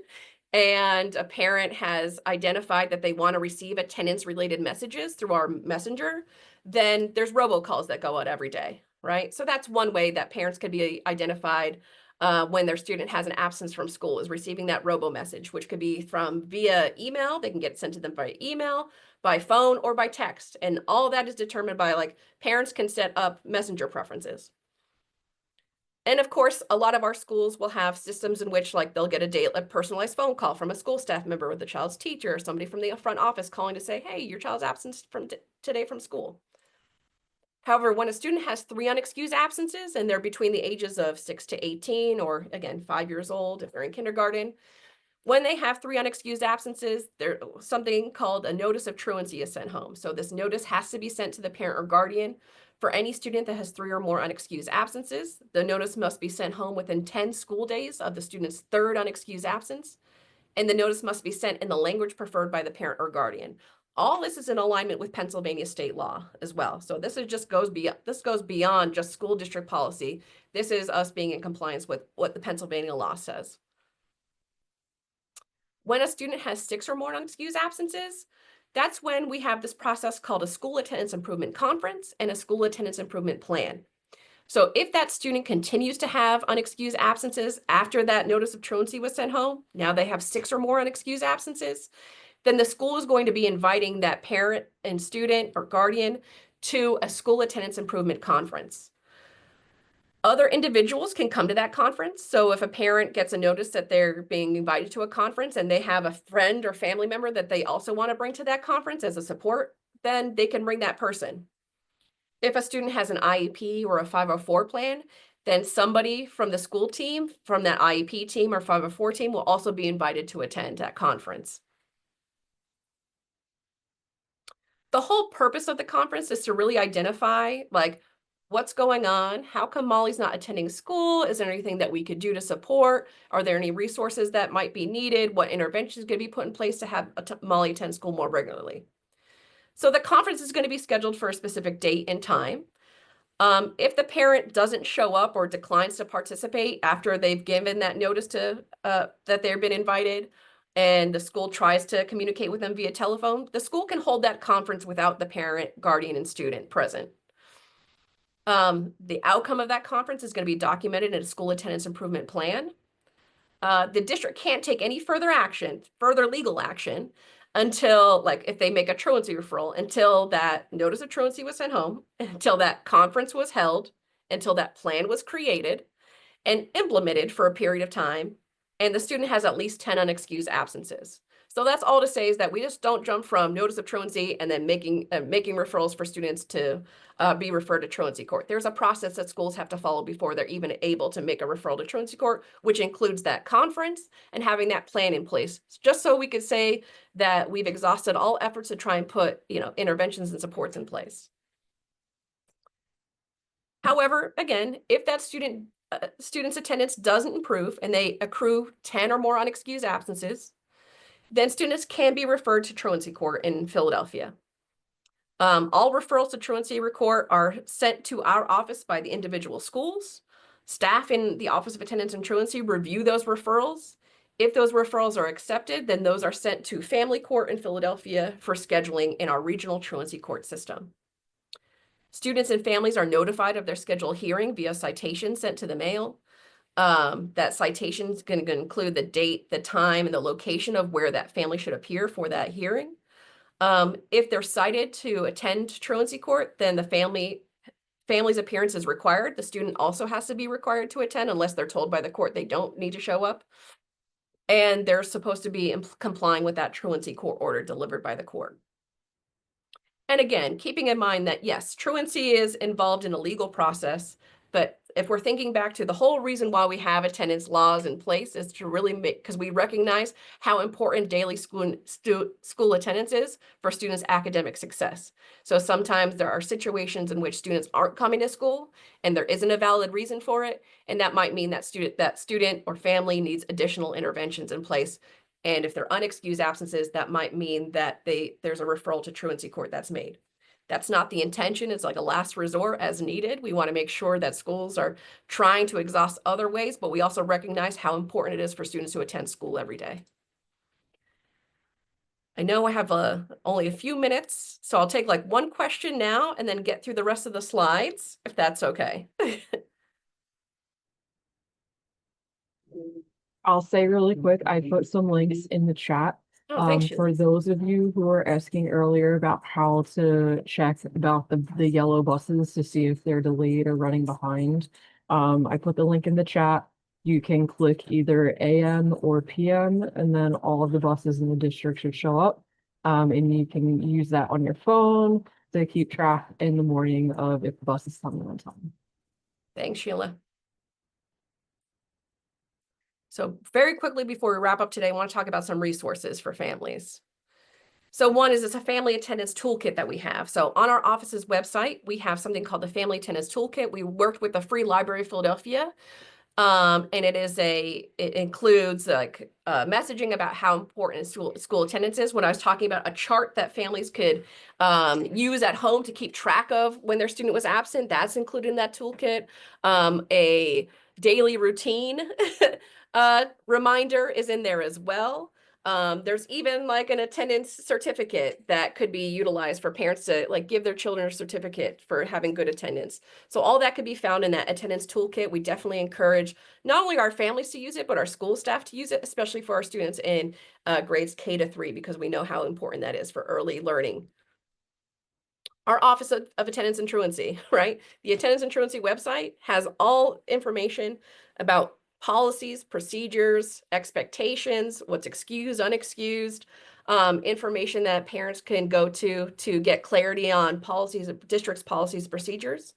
and a parent has identified that they want to receive attendance-related messages through our messenger, then there's robocalls that go out every day, right? So that's one way that parents could be identified when their student has an absence from school, is receiving that robo message, which could be from via email. They can get sent to them by email, by phone, or by text. And all that is determined by, like, parents can set up messenger preferences. And of course, a lot of our schools will have systems in which like they'll get a personalized phone call from a school staff member with the child's teacher or somebody from the front office calling to say, hey, your child's absent from today from school. However, when a student has 3 unexcused absences and they're between the ages of 6 to 18, or again, 5 years old if they're in kindergarten, when they have 3 unexcused absences, there's something called a notice of truancy is sent home. So this notice has to be sent to the parent or guardian. For any student that has 3 or more unexcused absences, the notice must be sent home within 10 school days of the student's 3rd unexcused absence, and the notice must be sent in the language preferred by the parent or guardian. All this is in alignment with Pennsylvania state law as well. So this goes beyond just school district policy. This is us being in compliance with what the Pennsylvania law says. When a student has 6 or more unexcused absences, that's when we have this process called a school attendance improvement conference and a school attendance improvement plan. So if that student continues to have unexcused absences after that notice of truancy was sent home, now they have 6 or more unexcused absences, then the school is going to be inviting that parent and student or guardian to a school attendance improvement conference. Other individuals can come to that conference. So if a parent gets a notice that they're being invited to a conference and they have a friend or family member that they also want to bring to that conference as a support, then they can bring that person. If a student has an IEP or a 504 plan, then somebody from the school team, from that IEP team or 504 team, will also be invited to attend that conference. The whole purpose of the conference is to really identify, like, What's going on? How come Molly's not attending school? Is there anything that we could do to support? Are there any resources that might be needed? What interventions could be put in place to have Molly attend school more regularly? So the conference is going to be scheduled for a specific date and time. If the parent doesn't show up or declines to participate after they've given that notice to that they've been invited, and the school tries to communicate with them via telephone, the school can hold that conference without the parent, guardian, and student present. The outcome of that conference is going to be documented in a school attendance improvement plan. The district can't take any further action, further legal action, until, like, if they make a truancy referral, until that notice of truancy was sent home, until that conference was held, until that plan was created and implemented for a period of time, and the student has at least 10 unexcused absences. So that's all to say is that we just don't jump from notice of truancy and then making referrals for students to be referred to truancy court. There's a process that schools have to follow before they're even able to make a referral to truancy court, which includes that conference and having that plan in place, just so we could say that we've exhausted all efforts to try and put, interventions and supports in place. However, again, if that student's attendance doesn't improve and they accrue 10 or more unexcused absences, then students can be referred to truancy court in Philadelphia. All referrals to truancy court are sent to our office by the individual schools. Staff in the Office of Attendance and Truancy review those referrals. If those referrals are accepted, then those are sent to family court in Philadelphia for scheduling in our regional truancy court system. Students and families are notified of their scheduled hearing via citation sent to the mail. That citation is going to include the date, the time, and the location of where that family should appear for that hearing. If they're cited to attend truancy court, then the family's appearance is required. The student also has to be required to attend unless they're told by the court they don't need to show up. And they're supposed to be complying with that truancy court order delivered by the court. And again, keeping in mind that, yes, truancy is involved in a legal process, but if we're thinking back to the whole reason why we have attendance laws in place is to really because we recognize how important daily school attendance is for students' academic success. So sometimes there are situations in which students aren't coming to school and there isn't a valid reason for it. And that might mean that student or family needs additional interventions in place. And if they're unexcused absences, that might mean that there's a referral to truancy court that's made. That's not the intention. It's like a last resort as needed. We want to make sure that schools are trying to exhaust other ways, but we also recognize how important it is for students to attend school every day. I know I have only a few minutes, so I'll take like one question now and then get through the rest of the slides, if that's okay. I'll say really quick, I put some links in the chat. Oh, thanks, For Sheila. those of you who were asking earlier about how to check about the yellow buses to see if they're delayed or running behind, I put the link in the chat. You can click either AM or PM, and then all of the buses in the district should show up. And you can use that on your phone to keep track in the morning of if the bus is coming on time. Thanks, Sheila. So very quickly before we wrap up today, I want to talk about some resources for families. So one is it's a family attendance toolkit that we have. So on our office's website, we have something called the Family Attendance Toolkit. We worked with the Free Library of Philadelphia. And it includes like messaging about how important school attendance is. When I was talking about a chart that families could use at home to keep track of when their student was absent, that's included in that toolkit. A daily routine reminder is in there as well. There's even like an attendance certificate that could be utilized for parents to like give their children a certificate for having good attendance. So all that could be found in that attendance toolkit. We definitely encourage not only our families to use it, but our school staff to use it, especially for our students in grades K-3, because we know how important that is for early learning. Our Office of Attendance and Truancy, right? The Attendance and Truancy website has all information about policies, procedures, expectations, what's excused, unexcused, information that parents can go to get clarity on policies, district's policies, procedures.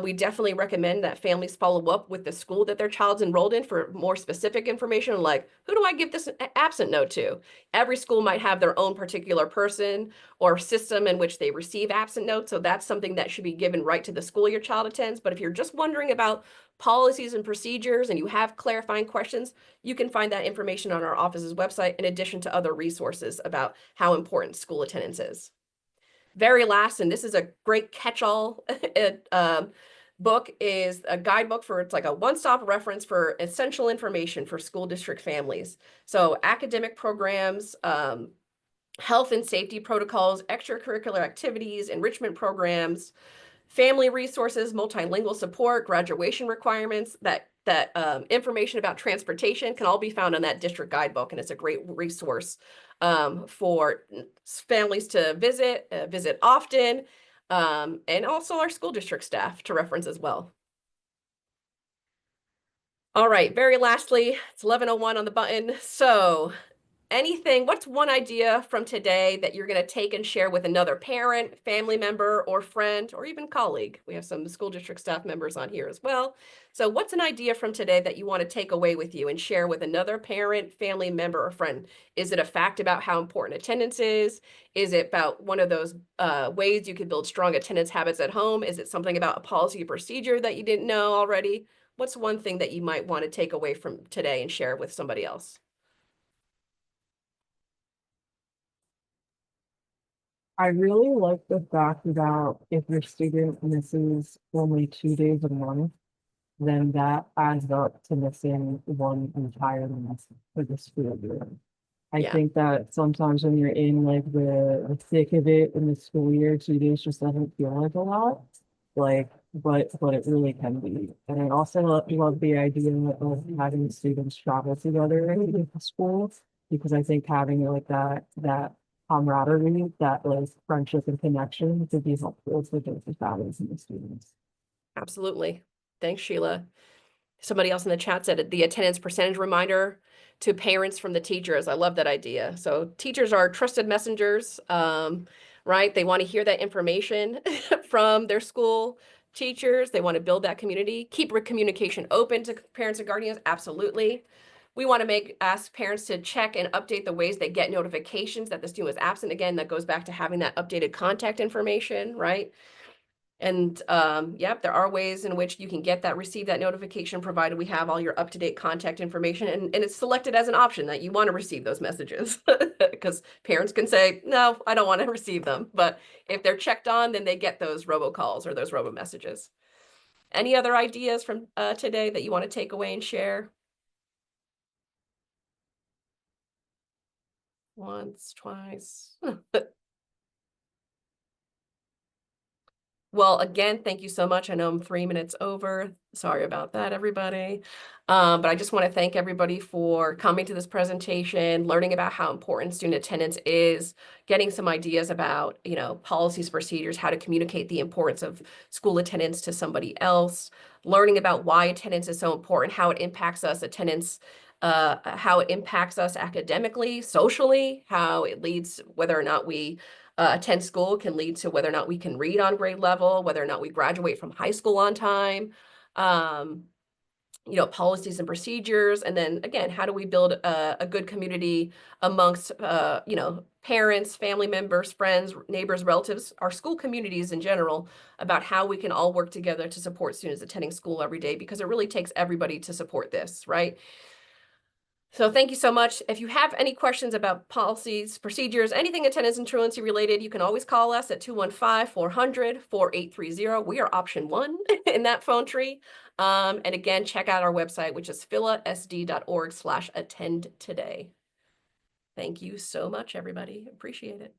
We definitely recommend that families follow up with the school that their child's enrolled in for more specific information, like who do I give this absent note to? Every school might have their own particular person or system in which they receive absent notes, so that's something that should be given right to the school your child attends. But if you're just wondering about policies and procedures and you have clarifying questions, you can find that information on our office's website in addition to other resources about how important school attendance is. Very last, and this is a great catch-all book, is a guidebook for, it's like a one-stop reference for essential information for school district families. So academic programs, health and safety protocols, extracurricular activities, enrichment programs, family resources, multilingual support, graduation requirements, that information about transportation can all be found on that district guidebook, and it's a great resource for families to visit often, and also our school district staff to reference as well. All right, very lastly, it's 11:01 on the button. So what's one idea from today that you're going to take and share with another parent, family member, or friend, or even colleague? We have some school district staff members on here as well. So what's an idea from today that you want to take away with you and share with another parent, family member, or friend? Is it a fact about how important attendance is? Is it about one of those ways you could build strong attendance habits at home? Is it something about a policy or procedure that you didn't know already? What's one thing that you might want to take away from today and share with somebody else? I really like the fact about if your student misses only 2 days a month, then that adds up to missing one entire month for the school year. I Yeah. think that sometimes when you're in like the thick of it in the school year, 2 days just doesn't feel like a lot. Like, but it really can be. And I also love the idea of having students travel together in the school, because I think having like that camaraderie, that like friendship and connection could be helpful for both the families and the students. Absolutely. Thanks, Sheila. Somebody else in the chat said the attendance percentage reminder to parents from the teachers. I love that idea. So teachers are trusted messengers, right? They want to hear that information from their school teachers. They want to build that community. Keep communication open to parents and guardians. Absolutely. We want to ask parents to check and update the ways they get notifications that the student was absent. Again, that goes back to having that updated contact information, right? And yep, there are ways in which you can receive that notification, provided we have all your up-to-date contact information, and it's selected as an option that you want to receive those messages, because parents can say, no, I don't want to receive them. But if they're checked on, then they get those robocalls or those robo messages. Any other ideas from today that you want to take away and share? Once, twice. Well, again, thank you so much. I know I'm 3 minutes over. Sorry about that, everybody. But I just want to thank everybody for coming to this presentation, learning about how important student attendance is, getting some ideas about, policies, procedures, how to communicate the importance of school attendance to somebody else, learning about why attendance is so important, how it impacts us, how it impacts us academically, socially, how it leads whether or not we attend school can lead to whether or not we can read on grade level, whether or not we graduate from high school on time, policies and procedures. And then again, how do we build a good community amongst, parents, family members, friends, neighbors, relatives, our school communities in general, about how we can all work together to support students attending school every day, because it really takes everybody to support this, right? So thank you so much. If you have any questions about policies, procedures, anything attendance and truancy related, you can always call us at 215-400-4830. We are option 1 in that phone tree. And again, check out our website, which is philasd.org/attend today. Thank you so much, everybody. Appreciate it.